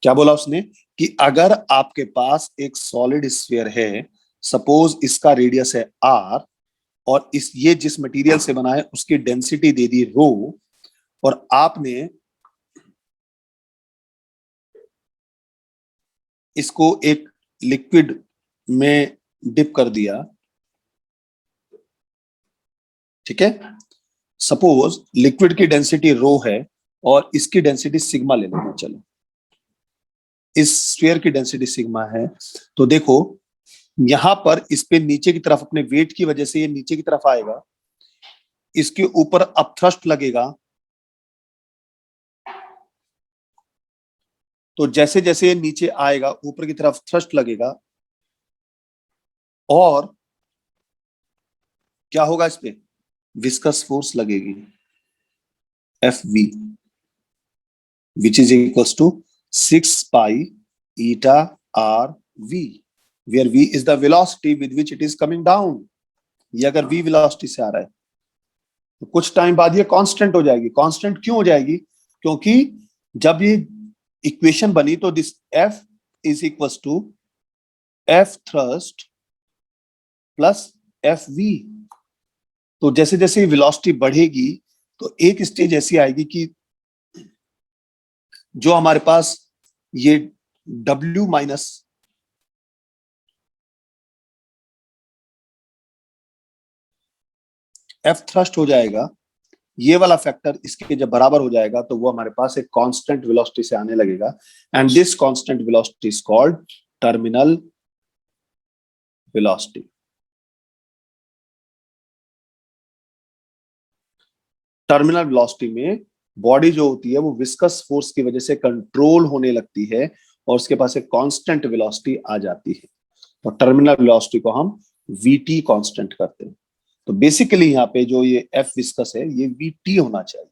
क्या बोला उसने? कि अगर आपके पास एक सॉलिड स्फीयर है, सपोज इसका रेडियस है r, और ये जिस मटेरियल से बना है उसकी डेंसिटी दे दी रो, और आपने इसको एक लिक्विड में डिप कर दिया, ठीक है? सपोज लिक्विड की डेंसिटी रो है और इसकी डेंसिटी सिग्मा ले लेना, चलो इस स्फीयर की डेंसिटी सिग्मा है। तो देखो यहां पर इस पे नीचे की तरफ अपने वेट की वजह से ये नीचे की तरफ आएगा, इसके ऊपर अब थ्रस्ट लगेगा, तो जैसे जैसे ये नीचे आएगा ऊपर की तरफ थ्रस्ट लगेगा, और क्या होगा? इस पे विस्कस फोर्स लगेगी Fv, which is equals to 6 pi eta rv, where v is the velocity with which it is coming down। ये अगर v वेलोसिटी से आ रहा है तो कुछ टाइम बाद ये कांस्टेंट हो जाएगी। कांस्टेंट क्यों हो जाएगी? क्योंकि जब ये इक्वेशन बनी तो this F is equals to F thrust plus Fv। तो जैसे जैसे वेलोसिटी बढ़ेगी तो एक स्टेज ऐसी आएगी कि जो हमारे पास ये W माइनस F थ्रस्ट हो जाएगा, ये वाला फैक्टर इसके जब बराबर हो जाएगा तो वो हमारे पास एक कांस्टेंट वेलोसिटी से आने लगेगा, and this constant velocity is called terminal velocity. Terminal velocity में बॉडी जो होती है वो विस्कस फोर्स की वजह से कंट्रोल होने लगती है और उसके पास एक कांस्टेंट वेलोसिटी आ जाती है। तो टर्मिनल वेलोसिटी को हम Vt कांस्टेंट करते हैं। तो बेसिकली यहाँ पे जो ये F विस्कस है ये Vt होना चाहिए।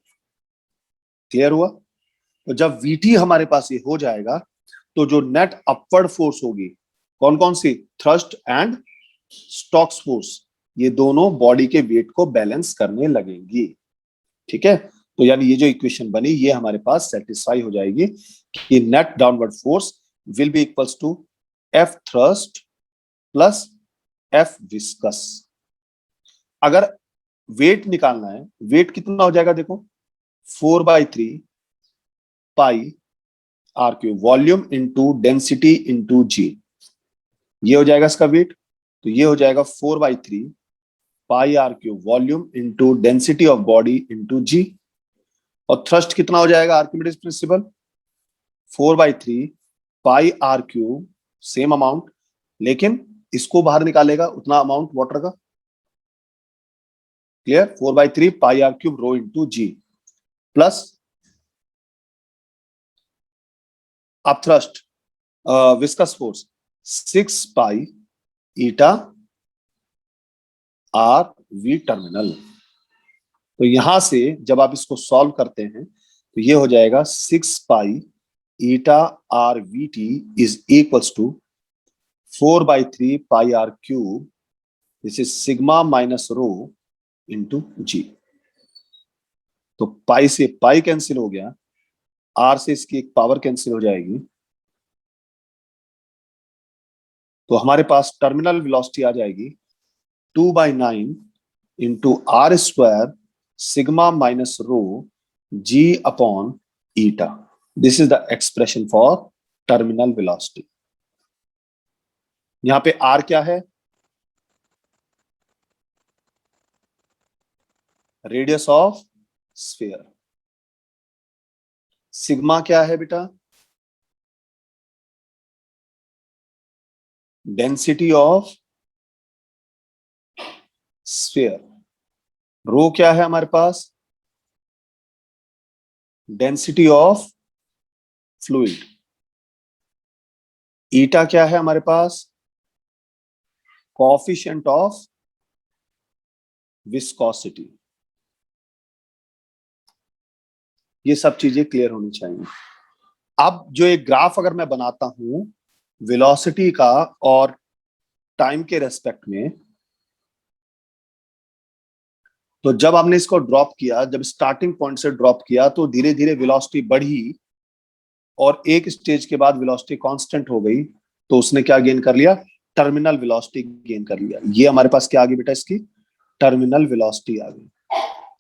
क्लियर हुआ? तो जब Vt हमारे पास ये हो जाएगा तो जो नेट अपवर्ड फोर्स होगी कौन कौन सी? थ्रस्ट एंड स्टोक्स फोर्स, ये दोनों बॉडी के वेट को बैलेंस करने लगेंगी। ठीक है, तो यानी ये जो इक्वेशन बनी ये हमारे पास सेटिस्फाई हो जाएगी कि net downward force will be equals to F thrust plus F viscous. अगर वेट निकालना है, वेट कितना हो जाएगा देखो, 4/3 pi R cube, volume into density into g, ये हो जाएगा इसका वेट। तो ये हो जाएगा 4/3 pi R cube volume into density of body into g. और थ्रस्ट कितना हो जाएगा, Archimedes principle, 4/3 pi R cube, same amount, लेकिन इसको बाहर निकालेगा उतना अमाउंट वाटर का। Clear, 4/3 pi R cube rho into g plus अब thrust viscous force 6 pi eta R V terminal. तो यहां से जब आप इसको सॉल्व करते हैं तो ये हो जाएगा 6 pi eta R V T is equals to 4/3 pi R cube, this is sigma minus rho into g. तो पाई से पाई कैंसिल हो गया, आर से इसकी एक पावर कैंसिल हो जाएगी, तो हमारे पास टर्मिनल वेलोसिटी आ जाएगी 2/9 into R square sigma minus rho G upon eta. This is the expression for terminal velocity. यहां पे आर क्या है, रेडियस ऑफ स्फीयर। सिग्मा क्या है बेटा, डेंसिटी ऑफ स्फीयर। रो क्या है हमारे पास, डेंसिटी ऑफ फ्लूइड। ईटा क्या है हमारे पास, कोएफिशिएंट ऑफ विस्कोसिटी। ये सब चीजें क्लियर होनी चाहिए। अब जो एक ग्राफ अगर मैं बनाता हूं वेलोसिटी का और टाइम के रेस्पेक्ट में, तो जब हमने इसको ड्रॉप किया, जब स्टार्टिंग पॉइंट से ड्रॉप किया तो धीरे धीरे वेलोसिटी बढ़ी और एक स्टेज के बाद वेलोसिटी कांस्टेंट हो गई, तो उसने क्या गेन कर लिया, टर्मिनल वेलोसिटी गेन कर लिया। ये हमारे पास क्या आ गई बेटा, इसकी टर्मिनल वेलोसिटी आ गई।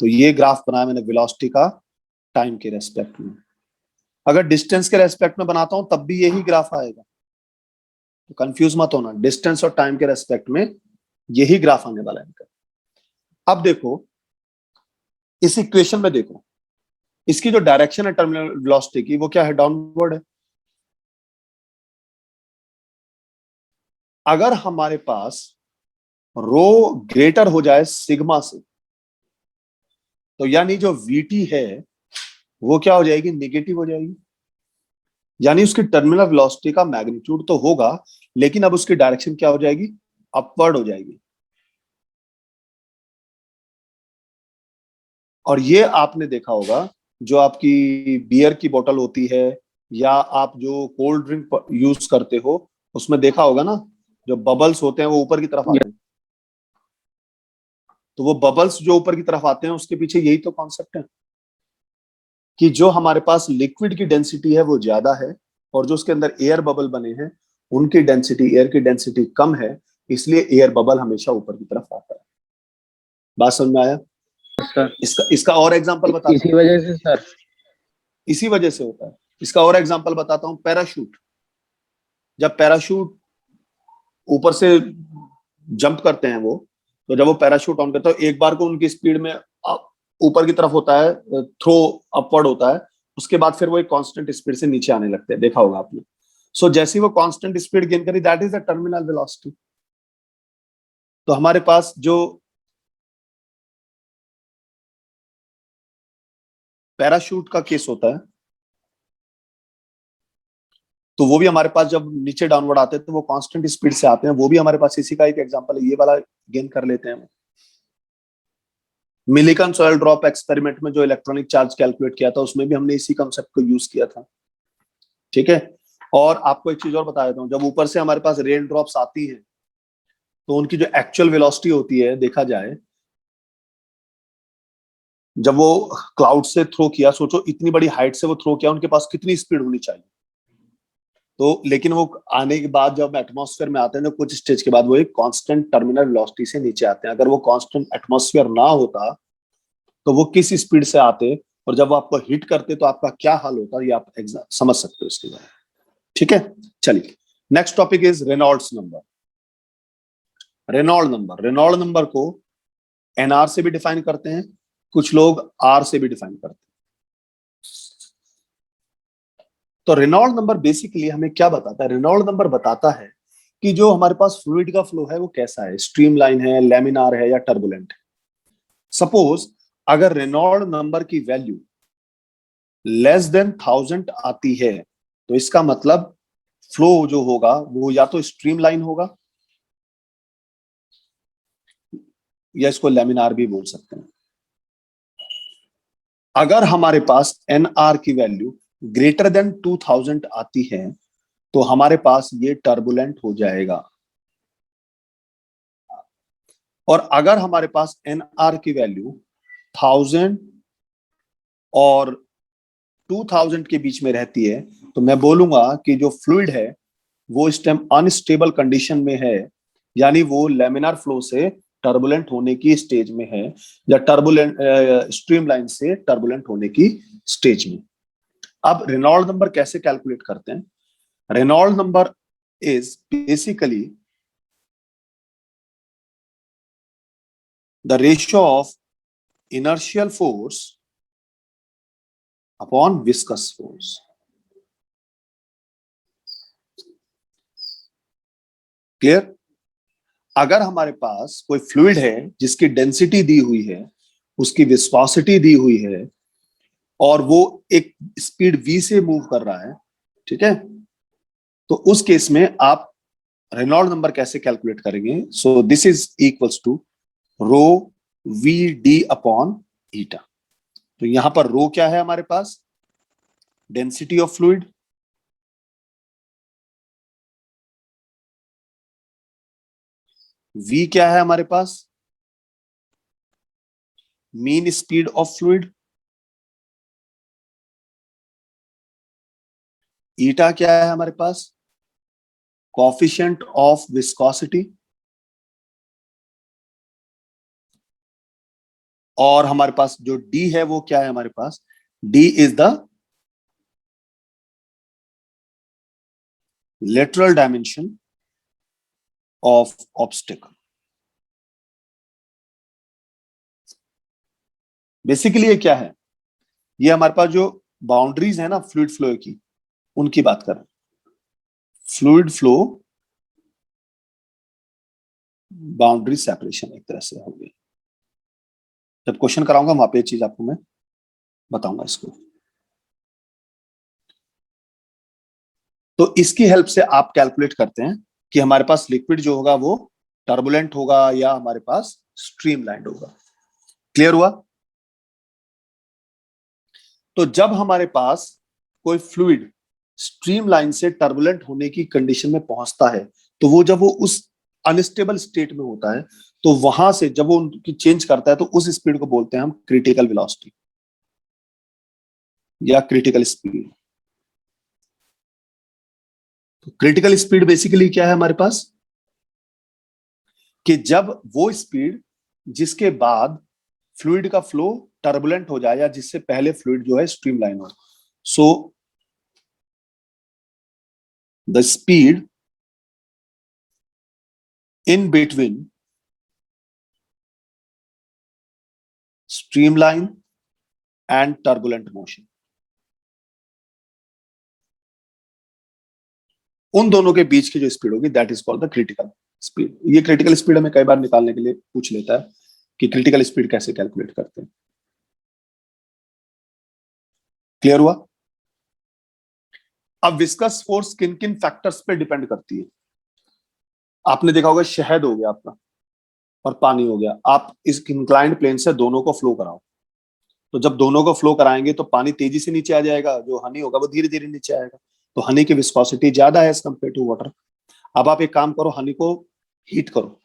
तो ये ग्राफ बनाया मैंने वेलोसिटी का टाइम के रेस्पेक्ट में। अगर डिस्टेंस के रेस्पेक्ट में बनाता हूं तब भी यही ग्राफ आएगा, तो कंफ्यूज मत होना, डिस्टेंस और टाइम के रेस्पेक्ट में यही ग्राफ आने वाला है। अब देखो इस इक्वेशन में, देखो इसकी जो डायरेक्शन है टर्मिनल वेलोसिटी की वो क्या है, डाउनवर्ड है। अगर हमारे पास रो ग्रेटर हो जाए सिग्मा से, तो यानी जो वीटी है वो क्या हो जाएगी, निगेटिव हो जाएगी। यानी उसकी टर्मिनल वेलोसिटी का मैग्नीट्यूड तो होगा, लेकिन अब उसकी डायरेक्शन क्या हो जाएगी, अपवर्ड हो जाएगी। और ये आपने देखा होगा, जो आपकी बियर की बोतल होती है या आप जो कोल्ड ड्रिंक यूज करते हो उसमें देखा होगा ना, जो बबल्स होते हैं वो ऊपर की तरफ आते हैं। तो वो बबल्स जो ऊपर की तरफ आते हैं उसके पीछे यही तो कॉन्सेप्ट है कि जो हमारे पास लिक्विड की डेंसिटी है वो ज्यादा है और जो उसके अंदर एयर बबल बने हैं उनकी डेंसिटी, एयर की डेंसिटी कम है, इसलिए एयर बबल हमेशा ऊपर की तरफ आता है। बात समझ में आया? सर इसका और एग्जांपल बताता इसी हूं। वजह से सर, इसी वजह से होता है। इसका और एग्जांपल बताता हूं, पैराशूट। जब पैराशूट ऊपर से जंप करते हैं वो, तो जब वो पैराशूट ऑन करते हैं एक बार को उनकी स्पीड में ऊपर की तरफ होता है, थ्रो अपवर्ड होता है, उसके बाद फिर वो एक कांस्टेंट स्पीड से नीचे आने लगते हैं, देखा होगा आपने। सो जैसे ही वो कांस्टेंट स्पीड गेन करी, that is the terminal velocity. तो हमारे पास जो पैराशूट का केस होता है, तो वो भी हमारे पास जब नीचे डाउनवर्ड आते हैं तो वो कांस्टेंट स्पीड से आते हैं, वो भी हमारे पास इसी का एक एग्जांपल है, ये वाला गेन कर लेते हैं। मिलिकन सॉइल ड्रॉप एक्सपेरिमेंट में जो इलेक्ट्रॉनिक चार्ज कैलकुलेट किया था उसमें भी हमने इसी कंसेप्ट को यूज किया था। ठीक है, और आपको एक चीज और बता देता हूँ, जब ऊपर से हमारे पास रेन ड्रॉप्स आती है तो उनकी जो एक्चुअल वेलोसिटी होती है, देखा जाए, जब वो क्लाउड से थ्रो किया, सोचो इतनी बड़ी हाइट से वो थ्रो किया, उनके पास कितनी स्पीड होनी चाहिए। तो लेकिन वो आने के बाद जब एटमॉस्फेयर में आते हैं तो कुछ स्टेज के बाद वो एक कांस्टेंट टर्मिनल वेलोसिटी से नीचे आते हैं। अगर वो कांस्टेंट एटमॉस्फेयर ना होता तो वो किस स्पीड से आते, और जब वो आपको हिट करते तो आपका क्या हाल होता, ये आप समझ सकते हो इसके बारे में। ठीक है, चलिए next topic is Reynolds number. Reynold number को एनआर से भी डिफाइन करते हैं, कुछ लोग आर से भी डिफाइन करते हैं। तो रेनॉल्ड नंबर बेसिकली हमें क्या बताता है? रेनॉल्ड नंबर बताता है कि जो हमारे पास फ्लूइड का फ्लो है वो कैसा है, स्ट्रीमलाइन है, लैमिनार है या टर्बुलेंट है। सपोज अगर रेनॉल्ड नंबर की वैल्यू लेस देन 1000 आती है तो इसका मतलब फ्लो जो होगा वो या तो स्ट्रीमलाइन होगा या इसको लैमिनार भी बोल सकते हैं। अगर हमारे पास एनआर की वैल्यू ग्रेटर देन 2000 आती है तो हमारे पास ये टर्बुलेंट हो जाएगा। और अगर हमारे पास एनआर की वैल्यू 1000 और 2000 के बीच में रहती है तो मैं बोलूंगा कि जो फ्लूइड है वो इस टाइम अनस्टेबल कंडीशन में है, यानी वो लेमिनार फ्लो से टर्बुलेंट होने की स्टेज में है, या टर्बुलेंट स्ट्रीमलाइन से टर्बुलेंट होने की स्टेज में। अब रेनॉल्ड नंबर कैसे कैलकुलेट करते हैं? Reynold number is basically the ratio of inertial force upon viscous force. Clear? अगर हमारे पास कोई फ्लूइड है जिसकी डेंसिटी दी हुई है, उसकी विस्कोसिटी दी हुई है, और वो एक स्पीड v से मूव कर रहा है, ठीक है, तो उस केस में आप रेनॉल्ड नंबर कैसे कैलकुलेट करेंगे? So this is equals to rho V D upon eta. तो यहां पर रो क्या है हमारे पास? डेंसिटी ऑफ फ्लूइड, v क्या है हमारे पास? Mean speed of fluid, eta क्या है हमारे पास? कोएफिशिएंट ऑफ विस्कोसिटी, और हमारे पास जो d है वो क्या है हमारे पास? d is the lateral dimension of obstacle। Basically ये क्या है? ये हमारे पास जो बाउंड्रीज है ना फ्लूइड फ्लो की, उनकी बात करें। फ्लूइड फ्लो बाउंड्री सेपरेशन एक तरह से हो गई। जब क्वेश्चन कराऊंगा वहां पे ये चीज आपको मैं बताऊंगा इसको। तो इसकी हेल्प से आप कैलकुलेट करते हैं कि हमारे पास लिक्विड जो होगा वो टर्बुलेंट होगा या हमारे पास स्ट्रीमलाइंड होगा। क्लियर हुआ? तो जब हमारे पास कोई फ्लूइड स्ट्रीमलाइन से टर्बुलेंट होने की कंडीशन में पहुंचता है तो वो जब वो उस अनस्टेबल स्टेट में होता है तो वहां से जब वो उनकी चेंज करता है तो उस स्पीड को बोलते हैं हम क्रिटिकल वेलोसिटी या क्रिटिकल स्पीड। तो क्रिटिकल स्पीड बेसिकली क्या है हमारे पास? कि जब वो स्पीड जिसके बाद फ्लूइड का फ्लो टर्बुलेंट हो जाए या जिससे पहले फ्लूइड जो है स्ट्रीमलाइन हो, so the speed in between streamline and turbulent motion, उन दोनों के बीच की जो स्पीड होगी that is called the critical speed. ये क्रिटिकल स्पीड हमें कई बार निकालने के लिए पूछ लेता है कि क्रिटिकल स्पीड कैसे कैलकुलेट करते हैं। क्लियर हुआ? अब विस्कस फोर्स किन किन फैक्टर्स पे डिपेंड करती है? आपने देखा होगा शहद हो गया आपका और पानी हो गया, आप इस इंक्लाइंड प्लेन से दोनों को फ्लो कराओ, तो जब दोनों को फ्लो कराएंगे तो पानी तेजी से नीचे आ जाएगा, जो हनी होगा वो धीरे धीरे नीचे आएगा। तो हनी की विस्कोसिटी ज्यादा है एज कम्पेयर टू वाटर। अब आप एक काम करो, हनी को हीट करो,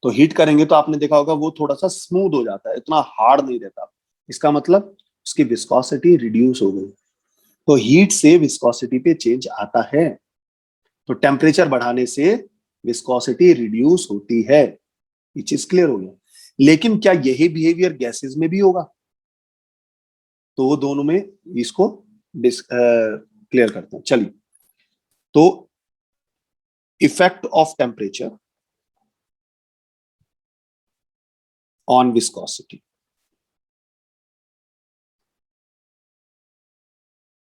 तो हीट करेंगे तो आपने देखा होगा वो थोड़ा सा स्मूथ हो जाता है, इतना हार्ड नहीं रहता। इसका मतलब उसकी विस्कोसिटी रिड्यूस हो गई। तो हीट से विस्कोसिटी पे चेंज आता है, तो टेम्परेचर बढ़ाने से विस्कोसिटी रिड्यूस होती है। ये चीज क्लियर हो गया। लेकिन क्या यही बिहेवियर गैसेस में भी होगा? तो वो दोनों में इसको क्लियर करते हैं। चलिए, तो effect of temperature on viscosity.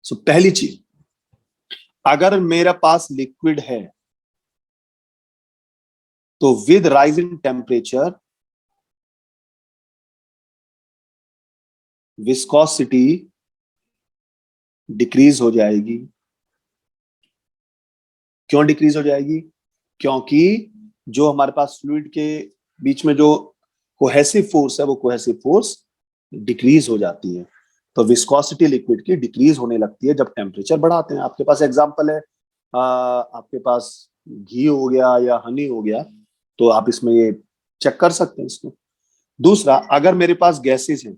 So पहली चीज, अगर मेरे पास लिक्विड है तो with rise in temperature viscosity decrease हो जाएगी। क्यों डिक्रीज हो जाएगी? क्योंकि जो हमारे पास फ्लूइड के बीच में जो कोहेसिव फोर्स है, वो कोहेसिव फोर्स डिक्रीज हो जाती है। तो विस्कोसिटी लिक्विड की डिक्रीज होने लगती है जब टेम्परेचर बढ़ाते हैं। आपके पास एग्जांपल है, आपके पास घी हो गया या हनी हो गया, तो आप इसमें ये चेक कर सकते हैं इसको। दूसरा, अगर मेरे पास गैसेस हैं,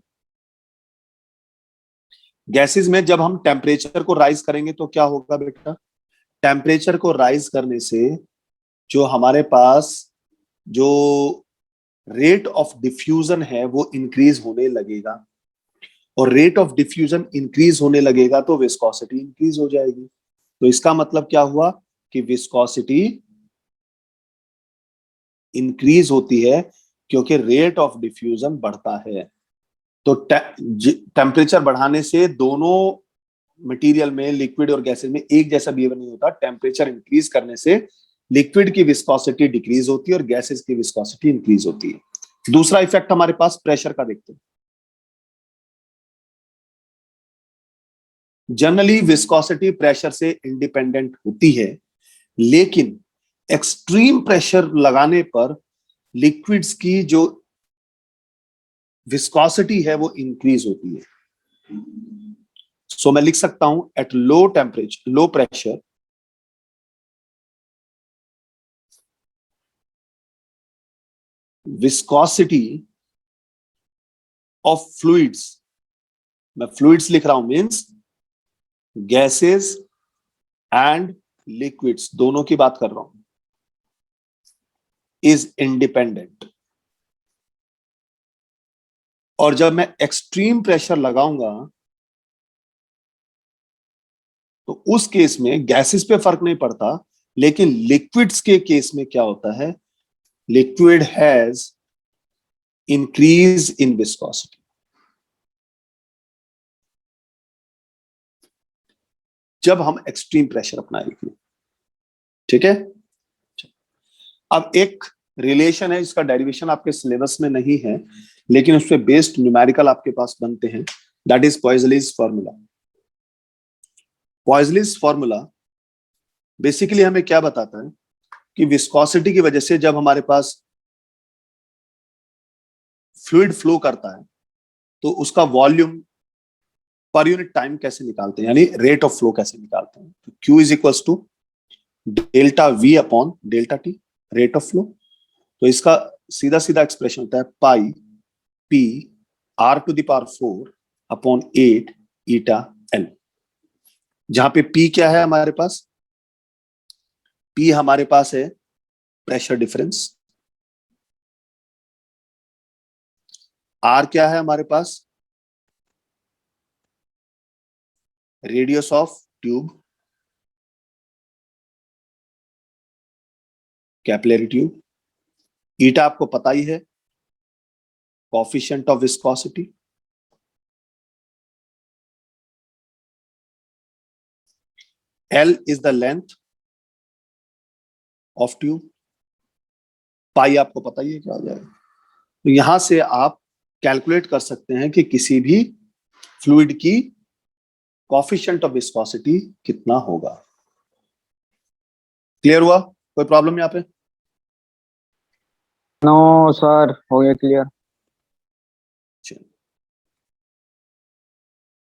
गैसेस में जब हम टेम्परेचर को राइज करेंगे तो क्या होगा बेटा? टेम्परेचर को राइज करने से जो हमारे पास जो रेट ऑफ डिफ्यूजन है वो इंक्रीज होने लगेगा, और रेट ऑफ डिफ्यूजन इंक्रीज होने लगेगा तो विस्कोसिटी इंक्रीज हो जाएगी। तो इसका मतलब क्या हुआ कि विस्कोसिटी इंक्रीज होती है क्योंकि रेट ऑफ डिफ्यूजन बढ़ता है। तो टेम्परेचर बढ़ाने से दोनों मटेरियल में, लिक्विड और गैसेस में एक जैसा बिहेवियर नहीं होता। टेम्परेचर इंक्रीज करने से लिक्विड की विस्कोसिटी डिक्रीज होती है और गैसेस की विस्कोसिटी इंक्रीज होती है। दूसरा इफेक्ट हमारे पास प्रेशर का देखते हैं। जनरली विस्कोसिटी प्रेशर से इंडिपेंडेंट होती है, लेकिन एक्सट्रीम प्रेशर लगाने पर लिक्विड्स की जो विस्कोसिटी है वो इंक्रीज होती है। सो मैं लिख सकता हूं, at low temperature, low pressure, viscosity of fluids, मैं फ्लूइड्स लिख रहा हूं, मींस गैसेस एंड लिक्विड्स, दोनों की बात कर रहा हूं, इज इंडिपेंडेंट। और जब मैं एक्सट्रीम प्रेशर लगाऊंगा तो उस केस में गैसेस पे फर्क नहीं पड़ता, लेकिन लिक्विड्स के केस में क्या होता है? Liquid has increase in viscosity. जब हम एक्सट्रीम प्रेशर अपनाएंगे, ठीक है। अब एक रिलेशन है, इसका डेरिवेशन आपके सिलेबस में नहीं है, लेकिन उस पर बेस्ड न्यूमेरिकल आपके पास बनते हैं, that is Poiseuille's formula. Poiseuille's formula basically हमें क्या बताता है कि विस्कोसिटी की वजह से जब हमारे पास फ्लूइड फ्लो करता है तो उसका वॉल्यूम पर यूनिट टाइम कैसे निकालते हैं, यानी रेट ऑफ फ्लो कैसे निकालते हैं। तो Q is equal to delta V upon delta T, rate of flow. तो इसका सीधा सीधा एक्सप्रेशन होता है pi P R to the power 4 upon 8 eta L, जहां पे P क्या है हमारे पास? P हमारे पास है प्रेशर डिफरेंस। R क्या है हमारे पास? Radius of tube, capillary tube. Eta आपको पता ही है, coefficient of viscosity. L is the length of tube. Pi आपको पता ही है क्या हो जाएगा। तो यहां से आप कैलकुलेट कर सकते हैं कि किसी भी फ्लूइड की कोएफिशिएंट ऑफ विस्कोसिटी कितना होगा। क्लियर हुआ? कोई प्रॉब्लम यहाँ पे? नो सर, हो गया क्लियर।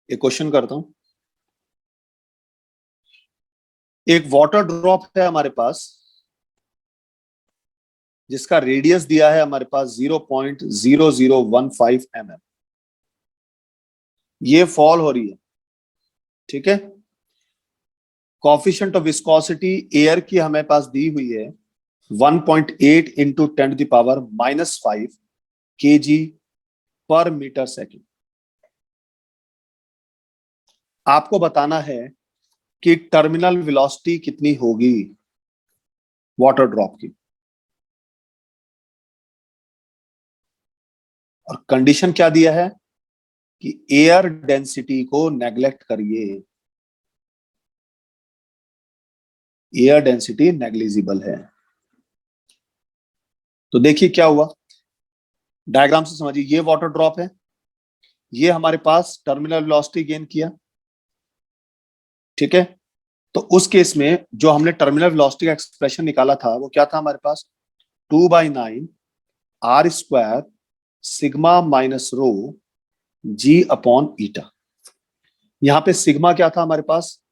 एक क्वेश्चन करता हूं। एक वाटर ड्रॉप है हमारे पास जिसका रेडियस दिया है हमारे पास 0.0015 mm। ये फॉल हो रही है, ठीक है। कोएफिशिएंट ऑफ विस्कोसिटी एयर की हमें पास दी हुई है 1.8 इंटू 10⁻⁻5 kg पर मीटर सेकेंड। आपको बताना है कि टर्मिनल वेलोसिटी कितनी होगी वाटर ड्रॉप की, और कंडीशन क्या दिया है कि एयर डेंसिटी को नेग्लेक्ट करिए, एयर डेंसिटी नेग्लिजिबल है। तो देखिए क्या हुआ, डायग्राम से समझिए। ये वाटर ड्रॉप है, ये हमारे पास टर्मिनल वेलोसिटी गेन किया, ठीक है। तो उस केस में जो हमने टर्मिनल वेलोसिटी का एक्सप्रेशन निकाला था वो क्या था हमारे पास, 2/9 r² sigma minus rho g upon eta. यहां पे सिग्मा क्या था हमारे पास,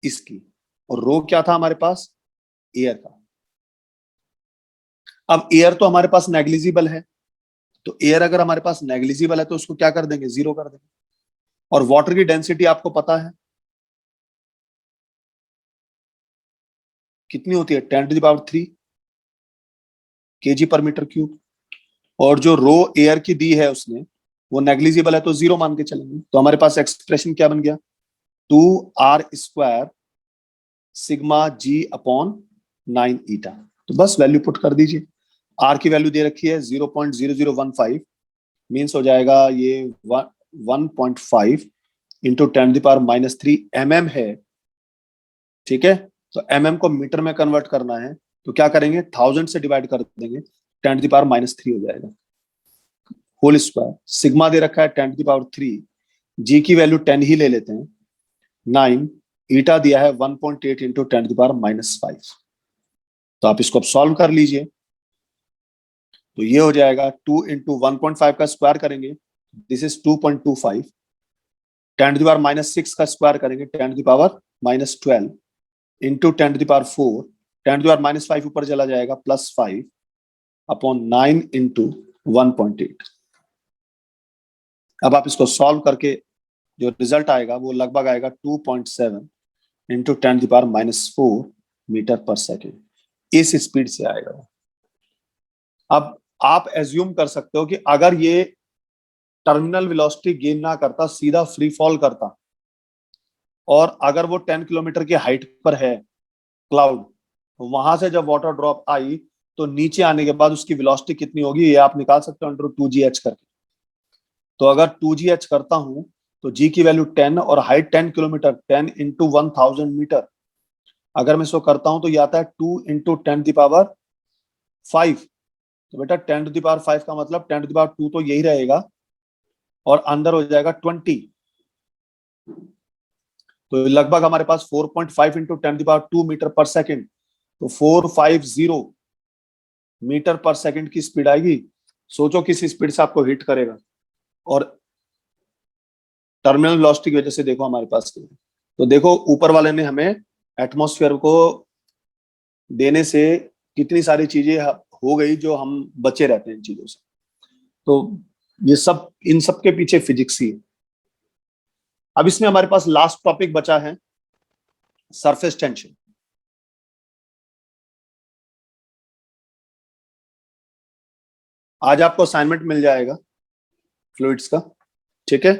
इसकी, और रो क्या था हमारे पास, एयर का। अब एयर तो हमारे पास नेग्लिजिबल है, तो एयर अगर हमारे पास नेग्लिजिबल है तो उसको क्या कर देंगे, जीरो कर देंगे। और वाटर की डेंसिटी आपको पता है कितनी होती है, 10⁻³ kg पर मीटर क्यूब। और जो रो एयर की दी है उसने वो नेग्लिजिबल है तो जीरो मान के चलेंगे। तो हमारे पास एक्सप्रेशन क्या बन गया, 2r² सिग्मा g अपॉन 9 ईटा। तो बस वैल्यू पुट कर दीजिए। r की वैल्यू दे रखी है 0.0015, मीन्स हो जाएगा ये 1.5 इंटू 10⁻³ mm है, ठीक है। तो mm को मीटर में कन्वर्ट करना है तो क्या करेंगे, 1000 से डिवाइड कर देंगे, 10⁻³ हो जाएगा होल स्क्वायर। सिग्मा दे रखा है 10⁻³, जी की वैल्यू 10 ही ले लेते हैं, 9, ईटा दिया है 1.8 इंटू 10⁻⁵। तो आप इसको अब सॉल्व कर लीजिए। तो ये हो जाएगा 2 इंटू 1.5 का स्क्वायर करेंगे, दिस इज 2.25, 10⁻⁻6 का स्क्वायर करेंगे 10⁻⁻12 इंटू 10⁻⁴, 10⁻⁻5 ऊपर चला जाएगा +5 अपॉन 9 इंटू 1.8। अब आप इसको सॉल्व करके जो रिजल्ट आएगा वो लगभग आएगा 2.7 इंटू 10⁻⁻4 मीटर पर सेकेंड। इस स्पीड से आएगा। अब आप एज्यूम कर सकते हो कि अगर ये टर्मिनल वेलोसिटी गेन ना करता, सीधा फ्री फॉल करता, और अगर वो 10 किलोमीटर की हाइट पर है क्लाउड, तो वहां से जब वाटर ड्रॉप आई तो नीचे आने के बाद उसकी वेलोसिटी कितनी होगी ये आप निकाल सकते हो √2gh करके। तो अगर 2gh करता हूं तो g की वैल्यू 10 और हाइट 10 किलोमीटर, 10 इंटू 1000 मीटर, अगर मैं इसको करता हूं तो ये आता है 2 इंटू 10⁵। तो बेटा 10⁵ का मतलब 10⁻² तो यही रहेगा और अंदर हो जाएगा 20। तो लगभग हमारे पास 4.5 इंटू 10⁻² मीटर पर सेकेंड, तो 450 मीटर पर सेकेंड की स्पीड आएगी। सोचो किस स्पीड से आपको हिट करेगा। और टर्मिनल वेलोसिटी की वजह से देखो हमारे पास क्या है। तो देखो ऊपर वाले ने हमें एटमॉस्फेयर को देने से कितनी सारी चीजें हो गई जो हम बचे रहते हैं इन चीजों से। तो ये सब, इन सब के पीछे फिजिक्स ही है। अब इसमें हमारे पास लास्ट टॉपिक बचा है सरफेस टेंशन। आज आपको असाइनमेंट मिल जाएगा फ्लूइड्स का, ठीक है।